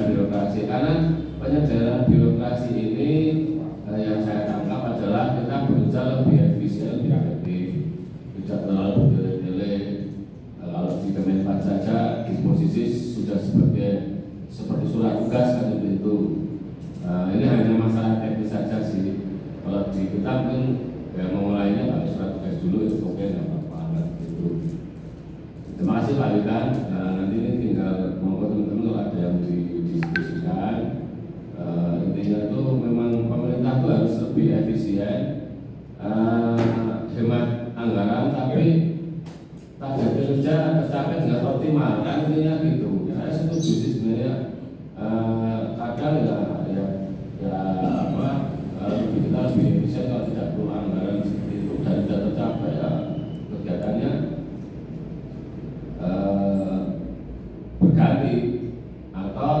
[SPEAKER 1] birokrasi karena penyederhanaan birokrasi ini yang saya tangkap adalah kita berusaha lebih efisien, lebih efektif, tidak terlalu bertele-tele. Kalau di Kemenpan saja disposisi sudah seperti surat tugas kan itu. Ini hanya masalah teknis saja sih. Kalau di kita mungkin ya memulainya pakai surat tugas dulu itu oke nggak apa-apa gitu. Terima kasih Pak Wikan. Nanti ini tinggal monggo teman-teman kalau ada yang didiskusikan. Intinya itu memang pemerintah itu harus lebih efisien, hemat anggaran, tapi target kinerja tercapai dengan optimal. Kan intinya gitu. Saya setuju sih sebenarnya. Kadang kita lebih efisien kalau tidak perlu anggaran seperti itu dan tidak tercapai ya kegiatannya berganti atau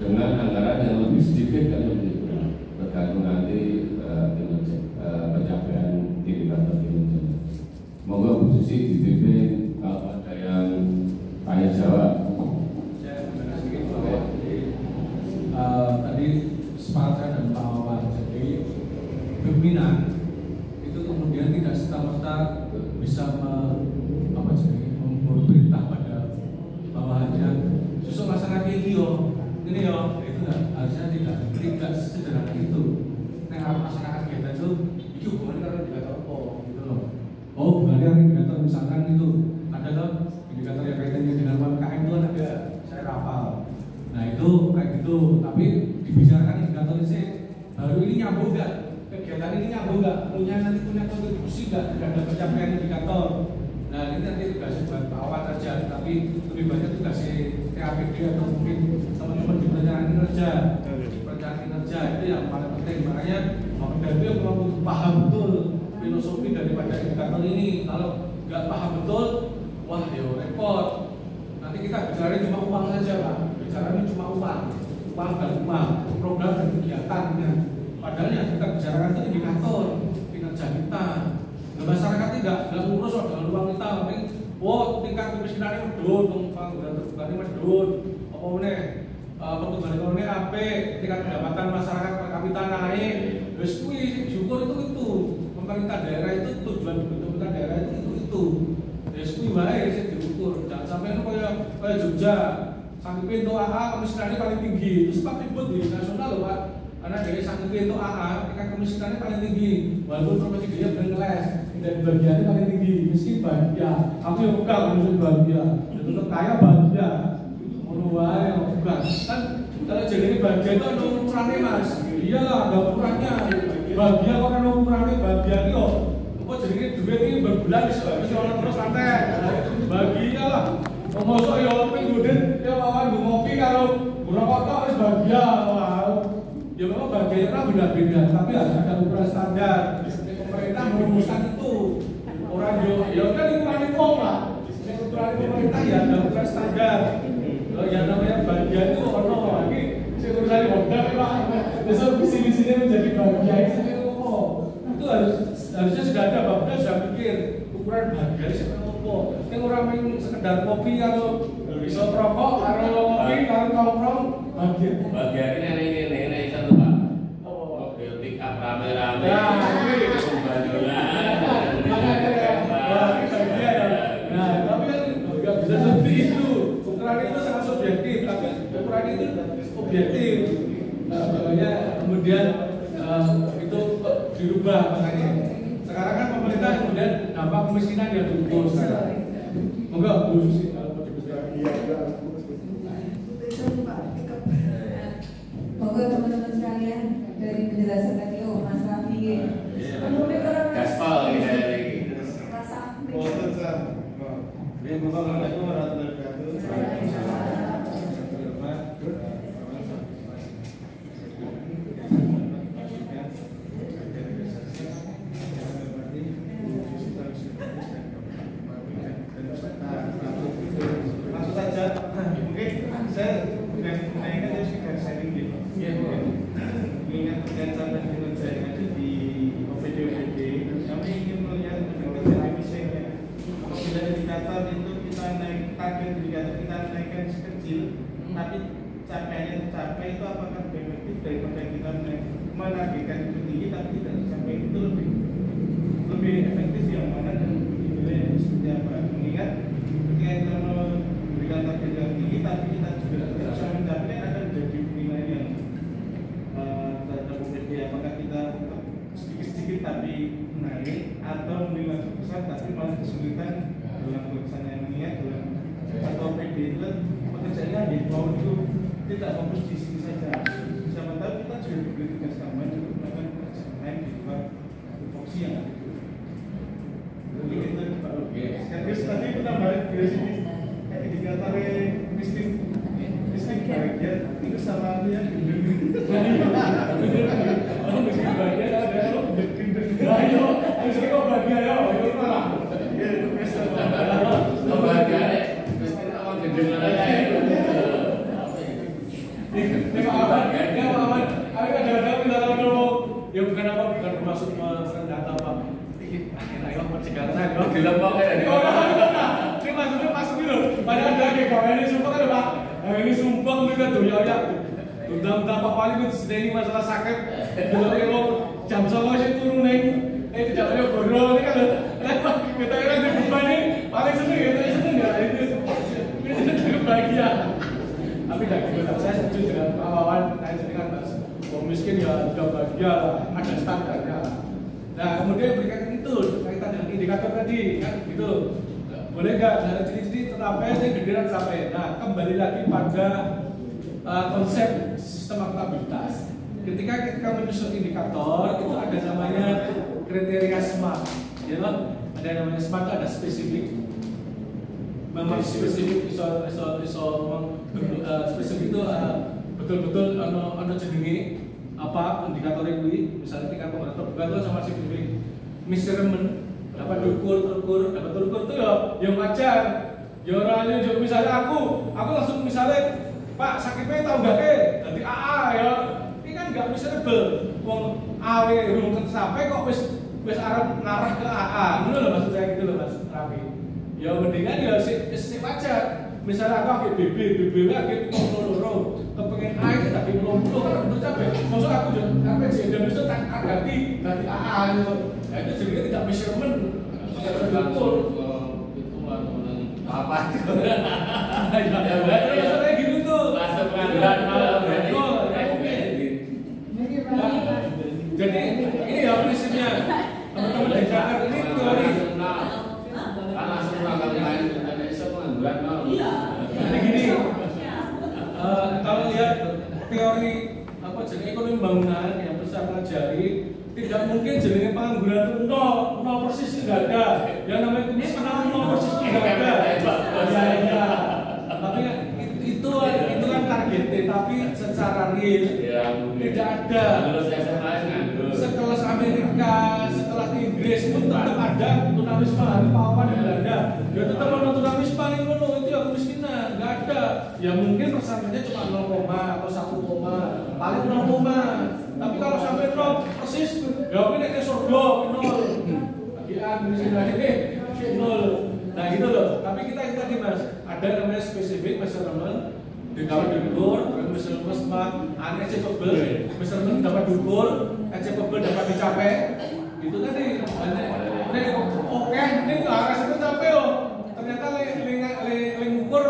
[SPEAKER 1] dengan anggaran yang lebih sedikit kan begitu tergantung nanti pencapaian indikator kinerja. Moga Bu Susi dipimpin kalau ada yang tanya jawab.
[SPEAKER 2] Saya terima kasih bahwa tadi sepakat dan Pak Wawan jadi pimpinan itu kemudian tidak serta-merta bisa memperintah pada bawahannya susuk masyarakat ini itu harusnya tidak sederhana itu. Nah masyarakat kita itu hubungannya dengan indikator apa gitu loh. Hubungannya dengan indikator misalkan itu ada loh indikator yang kaitannya dengan UMKM itu ada saya rapal. Nah itu kayak gitu tapi dibicarakan indikator ini baru ini nyambung nggak kegiatan ini nyambung nggak punya kontribusi nggak terhadap pencapaian indikator. Nah ini nanti tugasnya buat Pak Awat saja tapi lebih banyak tugasnya TAPD atau mungkin teman-teman di perencanaan kinerja itu yang paling penting. Makanya Bapak Ibu perlu paham betul filosofi daripada indikator ini. Kalau nggak paham betul wah ya repot. Nah Nanti kita bicara cuma uang saja Pak, bicaranya cuma uang dan uang, program dan kegiatannya. Padahal yang kita bicarakan itu indikator kinerja kita. Nah, masyarakat tidak ngurus dengan uang kita, penting tingkat kemiskinannya medun, pengangguran terbuka medun, apa meneh pertumbuhan ekonomi apik, tingkat pendapatan masyarakat per kapita naik. Wis kuwi syukur itu. Pemerintah daerah itu tujuan pemerintah daerah itu. Wis kuwi wae sing diukur. Jangan sampai kayak Jogja, saking pintu AA kemiskinannya paling tinggi. Terus Pak ribut di nasional loh Pak. Karena dari saking pintu AA tingkat kemiskinannya paling tinggi. Walaupun provinsi dia berkelas dan bagiannya paling tinggi. Miskin bahagia. Aku yang bukan miskin bahagia. Dan tetap kaya bahagia. Wae bukan kan kalau jadi bahagia itu ada ukurannya Mas. Iyalah ada ukurannya. Bahagia kok ada ukurannya, bahagia itu apa jadi duit ini berbulan bisa orang terus santai. Bahagia lah. Mosok ya pengen ya lawan ngopi karo ngerokok tok wis bahagia. Wow. Ya memang bahagia itu beda-beda, tapi ada ukuran standar. Pemerintah merumuskan itu. Orang ya kan ukuran wong lah. Ukuran pemerintah ya ada ukuran standar. Yang namanya bahagia itu ono lagi urusan modal Pak. Besok visi-visinya menjadi bahagia itu harusnya sudah ada Bapak sudah pikir ukuran bahagia itu seperti apa. Ini orang yang sekedar kopi atau bisa rokok atau ngopi atau nongkrong
[SPEAKER 5] bahagia ini satu Pak. Mobil pick up rame-rame.
[SPEAKER 2] Tapi kan nggak bisa seperti itu. Ukuran itu sangat subjektif, tapi ukuran itu objektif. Makanya kemudian itu dirubah makanya. Sekarang kan pemerintah kemudian dampak kemiskinan yang diukur sekarang. Enggak khusus sih kalau mau dibesarkan.
[SPEAKER 6] Moga teman-teman sekalian dari penjelasan tadi Mas Rafi.
[SPEAKER 5] Gaspol ini.
[SPEAKER 6] Rasa
[SPEAKER 7] Assalamualaikum warahmatullahi wabarakatuh. Langsung saja, mungkin saya menaikkan dari sekitar sharing gitu. Mengingat pekerjaan kinerja yang ada di OPD, kami ingin melihat kinerja efisiennya. Apabila indikator itu kita naik target indikator kita naikkan sekecil, tapi capaiannya tercapai itu apakah lebih efektif daripada kita menargetkan itu tinggi tapi tidak tercapai itu lebih efektif yang mana dan dinilai seperti apa? Mengingat ketika kita memberikan target yang tinggi tapi kita juga tidak bisa mencapai akan menjadi penilaian yang terhadap OPD apakah kita sedikit-sedikit tapi naik atau menilai besar tapi malah kesulitan dalam pelaksanaan mengingat dalam atau OPD itu kan pekerjaannya di bawah itu tidak fokus di sini saja. Siapa tahu kita juga diberi tugas tambahan juga melakukan pekerjaan lain di luar tupoksi yang ada. Jadi kita sekaligus tadi kita balik ke sini indikator miskin bahagia itu sama dia
[SPEAKER 2] Oh, miskin bahagia ada lo. Ayo, miskin kok bahagia ya? Ayo malah.
[SPEAKER 5] Kebahagiaan miskin awal gendeng aja.
[SPEAKER 2] Ini Pak Ahmad, ya Pak Ahmad. Ada misalnya dulu, ya bukan apa bukan bermaksud merendahkan Pak. Ayo percikannya, yo bilang kok kayak ini. Ini maksudnya masuk dulu. Padahal ada kayak ini sumpah kan Pak. Ini sumpah mereka tuh ya. Tentang Pak Wali itu sedang masalah sakit. Kalau jam 9 sih turun naik. Tidak ada borong ini kan. Kita kira di beban ini paling seneng ya, seneng nggak itu bahagia. Tapi nggak gitu. Saya setuju dengan Pak Wawan. Saya jadi kan orang miskin ya sudah bahagia, ada standarnya. Nah kemudian berikan itu kaitan dengan indikator tadi kan gitu. Boleh nggak dari ciri-ciri tercapai, saya giliran sampai. Nah kembali lagi pada konsep sistem akuntabilitas. Ketika kita menyusun indikator itu ada namanya kriteria SMART, ya kan? Ada namanya SMART, ada spesifik. Memang spesifik spesifik itu betul-betul ada jenenge apa indikator itu, misalnya tingkat pengenalan terbuka itu sama spesifik. Measurement dapat ukur itu ya yang wajar. Ya orangnya juga misalnya aku langsung misalnya Pak sakitnya tahu nggak dari AA ya, ini kan nggak miserable. Wong AW belum sampai kok wis arep ngarah ke AA, ngono loh maksud saya gitu loh Mas Raffi. Ya mendingan ya sip aja. Misalnya aku BB lagi loro, kepengen A itu tapi belum kan untuk capek. Maksud aku juga sih dan bisa tak ganti dari AA gitu. Ya itu jadi tidak measurement. Betul.
[SPEAKER 5] Itu apa itu?
[SPEAKER 2] Ya gitu tuh.
[SPEAKER 5] Masuk pengadilan
[SPEAKER 2] Jadi ini ya prinsipnya teman-teman dari Jakarta ini teori.
[SPEAKER 5] Kan langsung tanggal lain ada isu pengangguran mau.
[SPEAKER 2] Jadi gini, kalau lihat teori apa jenis ekonomi bangunan yang bisa pelajari, tidak mungkin jenis pengangguran itu nol persis nggak ada. Yang namanya kemiskinan nol persis nggak ada. Ya. Tapi itu kan targetnya, tapi secara real tidak ada. Sekelas Amerika, sekelas Inggris pun tetap ada tunawisma, ada pahlawan di Belanda. Ya tetap ada tunawisma yang itu yang kemiskinan, nggak ada. Ya mungkin persentasenya cuma 0, atau 1, paling 0. Tapi kalau sampai 0 persis, ya mungkin kayak surga 0. Bagian kemiskinan ini 0. Nah gitu loh. Tapi kita tadi Mas, ada namanya spesifik measurement. Kalau diukur, measurement smart, unachievable, measurement dapat diukur, achievable dapat dicapai. Itu tadi. Oke, ini harus tercapai oh. Ternyata ukur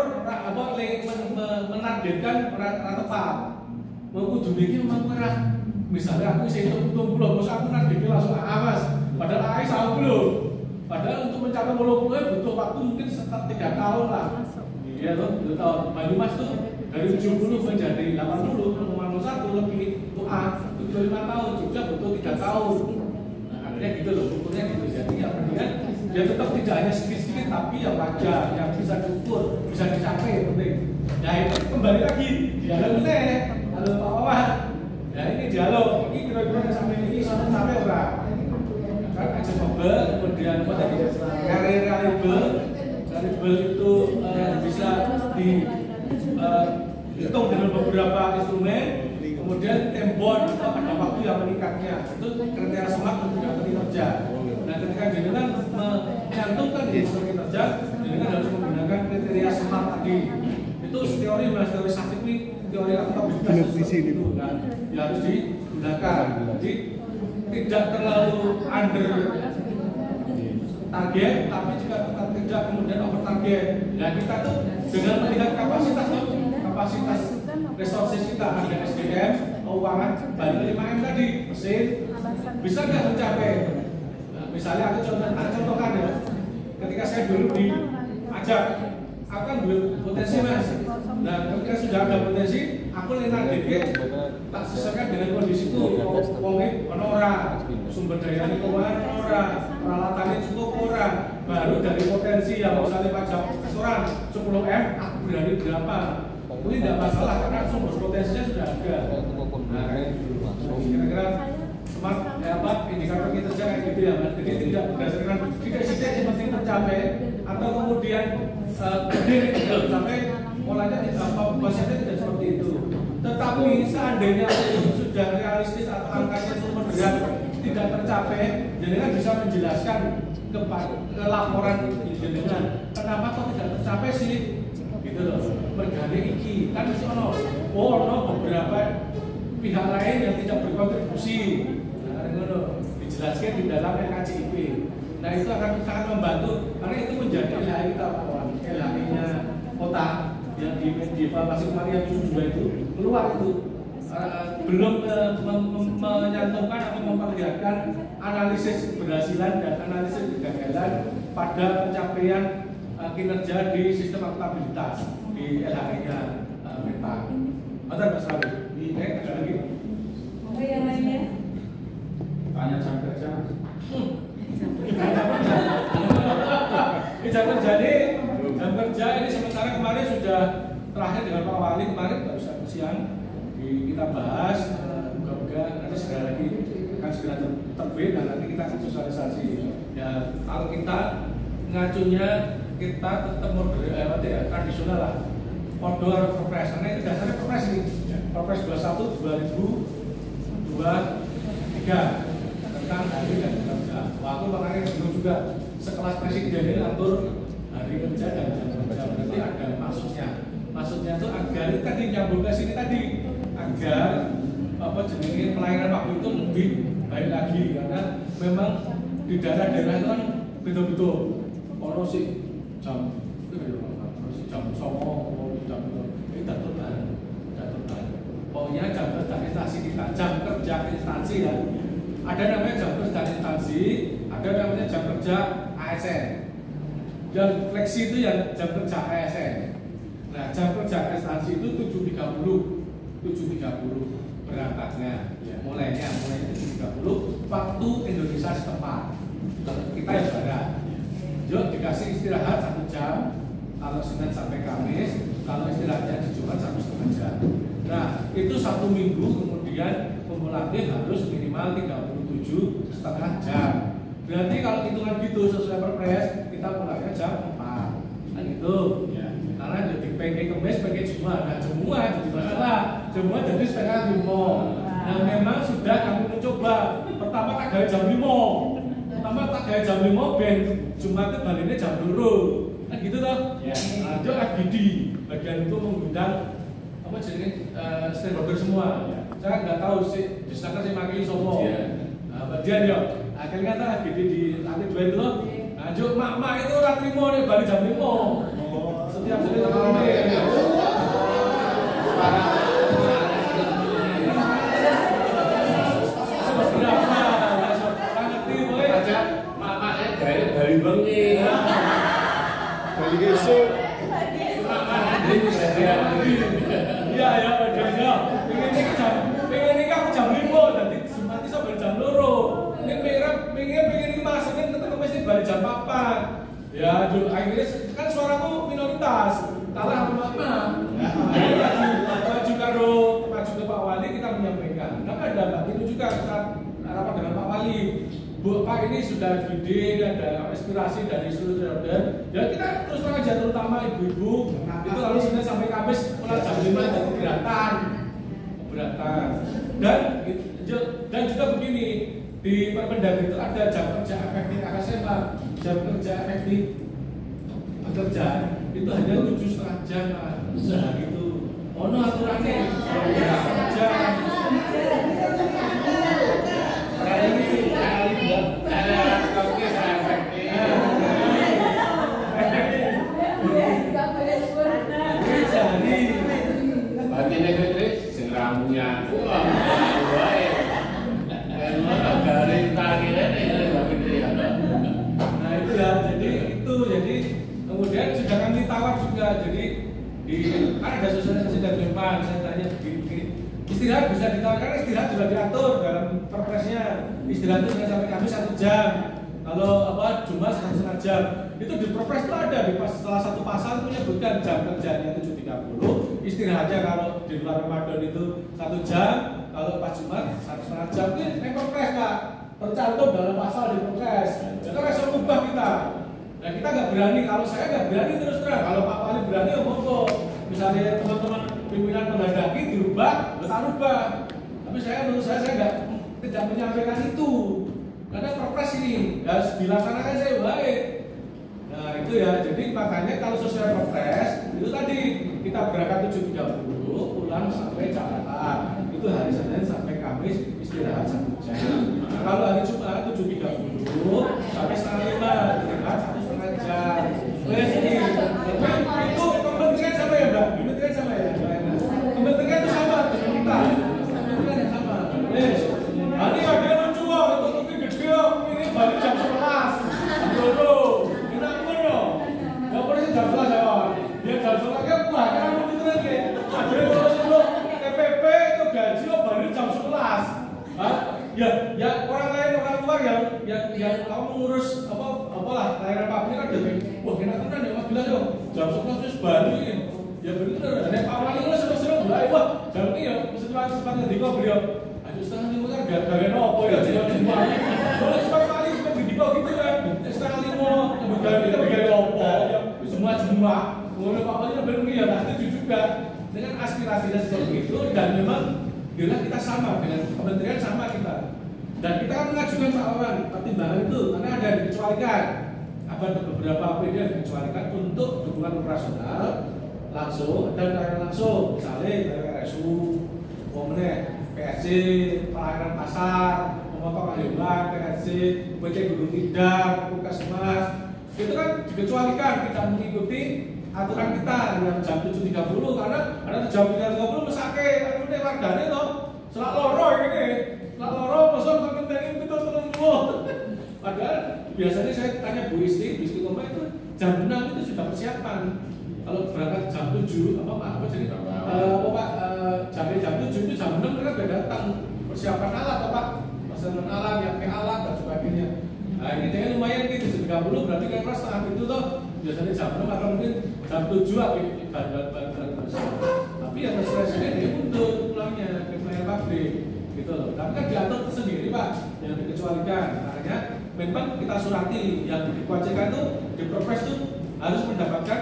[SPEAKER 2] menargetkan rata tepat. Mau kudu bikin memang merah. Misalnya aku isi itu 20, terus aku nargetnya langsung Mas. Padahal AI salah belum. Padahal untuk mencapai 20 butuh waktu mungkin sekitar 3 tahun lah. Iya loh, 2 tahun. Baru Mas tuh dari 70 menjadi 80, 1 lebih untuk A, butuh 5 tahun, Jogja butuh 3 tahun. Nah, artinya gitu loh, ukurnya gitu. Jadi ya mendingan dia tetap tidak hanya sedikit-sedikit, tapi yang wajar, yang bisa diukur, bisa dicapai, penting. Ya itu kembali lagi, dialog halo Pak Wawan. Ya ini dialog, ini kira-kira sampai ini sampai orang. Kan achievable, kemudian apa tadi? Reliable itu bisa dihitung dengan beberapa instrumen, kemudian tembon itu ada waktu yang meningkatnya. Itu kriteria smart untuk kinerja. Nah, ketika jenengan menyantumkan di kinerja, jenengan harus menggunakan kriteria smart tadi. Itu teori Mas, teori saintifik, teori akuntabilitas itu kan ya harus digunakan. Jadi tidak terlalu under target, tapi juga tidak kemudian over target. Nah kita tuh dengan melihat kapasitas resources kita, ada SDM, keuangan, balik 5M tadi, mesin, bisa nggak mencapai? Nah, misalnya aku contohkan ya, ketika saya dulu diajak, aku kan potensi Mas. Nah ketika sudah ada potensi, aku lihat tak sesuaikan dengan kondisi itu, wongnya orang, sumber daya keuangan orang, peralatannya cukup orang, baru dari potensi yang misalnya pajak restoran 10M, aku berani berapa? Ini tidak masalah karena sumber potensinya sudah ada. Nah kira-kira smart indikator kinerja kayak gitu ya Mas. Jadi tidak berdasarkan tidak yang penting tercapai atau kemudian gede tidak tercapai, polanya bahasanya tidak seperti itu. Tetapi seandainya itu sudah realistis atau angkanya berat tidak tercapai, jenengan bisa menjelaskan ke laporan jenengan kenapa kok tidak tercapai sih, gitu loh. Mergane iki kan mesti ono beberapa pihak lain yang tidak berkontribusi. Nah, ngono dijelaskan di dalam RKJIP. Nah itu akan sangat membantu karena itu menjadi LHI kita kawan, LHI-nya kota yang di evaluasi kemarin yang 72 itu keluar itu belum menyantumkan atau memperlihatkan analisis keberhasilan dan analisis kegagalan pada pencapaian kinerja di sistem akuntabilitas di LHI-nya Meta. Ada Mas Rabi? Ada lagi?
[SPEAKER 6] Oke, yang lainnya?
[SPEAKER 7] Tanya jam kerja.
[SPEAKER 2] Jam kerja ini sementara kemarin sudah terakhir dengan Pak Wali kemarin baru siang kita bahas, moga-moga nanti segera lagi akan segera terbit dan nanti kita akan sosialisasi. Ya kalau kita ngacunya kita tetap tradisional lah. Podo harus perpres, karena itu dasarnya perpres ini. Perpres 21 2023 tentang hari dan jam kerja. Waktu makanya bingung juga sekelas presiden ini atur hari kerja dan jam kerja. Berarti ada maksudnya. Maksudnya itu agar itu tadi nyambung ke sini tadi, agar jenis pelayanan waktu itu lebih baik lagi, karena memang di daerah-daerah itu kan betul-betul orang sih jam songo, jam ini datur bareng. Pokoknya jam kerja instansi kita, jam kerja instansi ya. Ada namanya jam kerja instansi, ada namanya jam kerja ASN. Yang fleksi itu yang jam kerja ASN. Nah, jam kerja instansi itu 7.30 berangkatnya, mulainya 7.30 waktu Indonesia setempat. Kita yang barat. Yuk dikasih istirahat 1 jam. Kalau Senin sampai Kamis, kalau istirahatnya di Jumat 1,5 jam. Nah, itu 1 minggu kemudian pemulatih harus minimal 37,5 jam. Berarti kalau hitungan gitu sesuai perpres, kita pulangnya jam 4. Kan gitu. Ya. Karena jadi pengen Kamis, pengen Jumat. Nah, Jumat jadi masalah. Jumat jadi setengah 5. Nah, memang sudah kami mencoba. Pertama tak gaya jam 5. Pertama tak gaya jam 5, ben Jumat itu baliknya jam 2. Kan gitu toh? Ya. Nah, itu FGD bagian itu mengundang apa jadi stakeholder semua. Ya. Saya nggak tahu sih, disangka sih makai sopo. Ya. Nah, bagian ya. Akhirnya kata FGD di lantai 2 itu loh. Nah, mak itu orang terima nih balik jam 5. Setiap hari teman-teman.
[SPEAKER 5] Dari bengi.
[SPEAKER 7] Dari besok.
[SPEAKER 2] Iya ya, bedanya. Pengen ini aku jam 5, nanti nanti sampai jam 2. Ini pengen masukin ketemu mesti balik jam 4. Ya, akhirnya kan suaraku minoritas. Kalah sama mama. Maju ke Pak Wali kita menyampaikan. Nah, ada itu juga kita rapat dengan Pak Wali. Bu, Pak ini sudah gede, ada aspirasi dari seluruh daerah. Ya kita terus terang aja, terutama ibu-ibu itu kalau Senin sampai Kamis mulai jam 5 jadi keberatan. Dan juga begini, di Permendagri itu ada jam kerja efektif AKSEMA, jam kerja efektif bekerja itu hanya 7,5 jam sehari itu. Ono aturannya jam
[SPEAKER 5] Bagi negeri sing rambutnya
[SPEAKER 2] nah itu ya, jadi kemudian sudah kami tawar juga, jadi kan ada sosialisasi dari Mempan, saya tanya istirahat bisa ditawarkan, istirahat sudah diatur dalam perpresnya, istirahat itu sampai kami 1 jam, kalau Jumat 1,5 jam, itu di perpres itu ada, di salah satu pasal menyebutkan jam kerjanya 7.30, istirahatnya kalau di luar Ramadan itu 1 jam, kalau pas Jumat 1,5 jam, ini perpres Pak, tercantum dalam pasal di perpres, itu resor ubah kita. Nah kita nggak berani, kalau saya nggak berani terus terang, kalau Pak Wali berani ngomong, misalnya teman-teman pimpinan menghendaki dirubah, kita rubah. Tapi menurut saya tidak menyampaikan itu, karena perpres ini harus dilaksanakan saya baik. Nah itu ya, jadi makanya kalau sesuai perpres itu tadi kita berangkat 7.30, pulang sampai Jakarta, itu hari Senin sampai Kamis istirahat 1 jam. Nah, kalau hari Jumat 7.30 sampai 4:30 istirahat 1,5 jam. Itu kementerian sama ya Mbak? Kementerian sama ya? Kementerian itu sama dengan kita. Kementerian yang sama. Nanti ada yang lucu itu gede, ini balik jam 11. Aduh, enak pun dong. Gak pernah jam 11 ya Pak. Dia jam 11 kan bahkan itu lagi. Ada yang ngurus TPP itu gaji balik jam 11. Ya orang lain, orang luar yang kamu ngurus apalah layanan publik kan jadi wah enak kan ya Mas bilang dong jam 11 terus balik ya bener ada Pak Wali lah seru-seru mulai wah jam ini ya setelah ngediko beliau aduh setengah 5 kan gak nopo ya jam 5 boleh Pak Wali seperti ngediko gitu kan setengah 5 kemudian kita bikin nopo Pak. Kemudian Pak Wali belum ya pasti juga dengan aspirasinya seperti itu dan memang bila kita sama dengan kementerian sama kita. Dan kita kan mengajukan Pak Wawan pertimbangan itu karena ada yang dikecualikan. Ada beberapa APD yang dikecualikan untuk dukungan operasional langsung dan langsung, misalnya dari RSU, PSC, pelayanan pasar, pemotongan hewan, PSC, PT Gunung Tidar, Puskesmas, itu kan dikecualikan tidak mengikuti aturan kita yang jam 7.30 karena ada jam 3.30 mesake, ini warganya loh, selak loro ini, selak loro, masuk kementerian itu betul-betul. Padahal biasanya saya tanya Bu Isti Koma itu jam 6 itu sudah persiapan. Kalau berangkat jam 7, apa jadi jam 7 itu jam 6 mereka sudah datang persiapan alat Pak, pesanan alat, yang alat dan sebagainya. Nah ini dengan lumayan gitu, 30 berarti kan setengah itu tuh biasanya jam 6 atau mungkin jam 7 bahan bersama. Tapi yang presiden dia mundur pulangnya ke pelayan pabrik gitu loh. Tapi kan diatur sendiri Pak, yang dikecualikan. Makanya memang kita surati yang diwajibkan itu di Perpres itu harus mendapatkan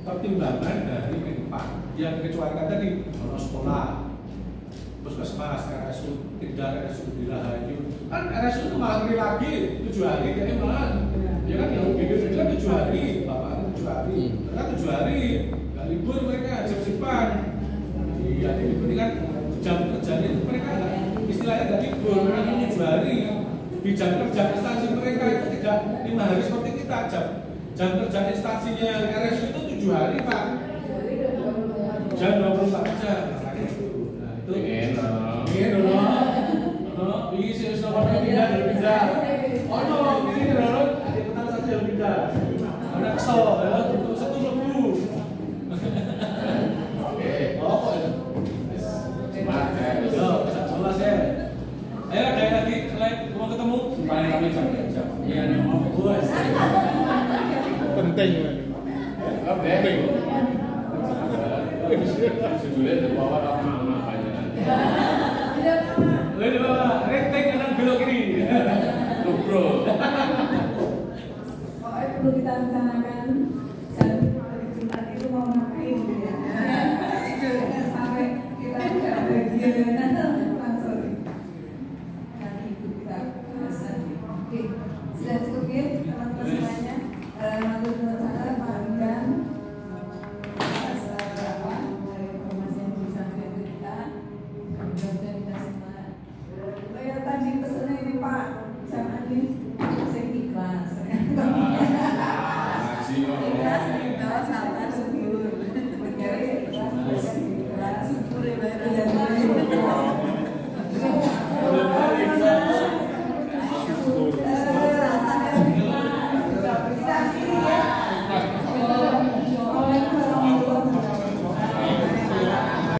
[SPEAKER 2] pertimbangan dari Menpan yang dikecualikan tadi sekolah, puskesmas, RSU, tidak RSU Rahayu. Kan RSU itu malah beri lagi 7 hari, jadi malah ya kan yang begitu itu kan 7 hari, bapak 7 hari, mereka 7 hari, nggak libur mereka, sip-sipan. Iya, ini kan jam kerjanya itu mereka istilahnya nggak libur, mereka 7 hari. Di jam kerja instansi mereka itu tidak 5 hari seperti kita, jam kerja instansinya RSU itu 7 hari Pak. Jam 12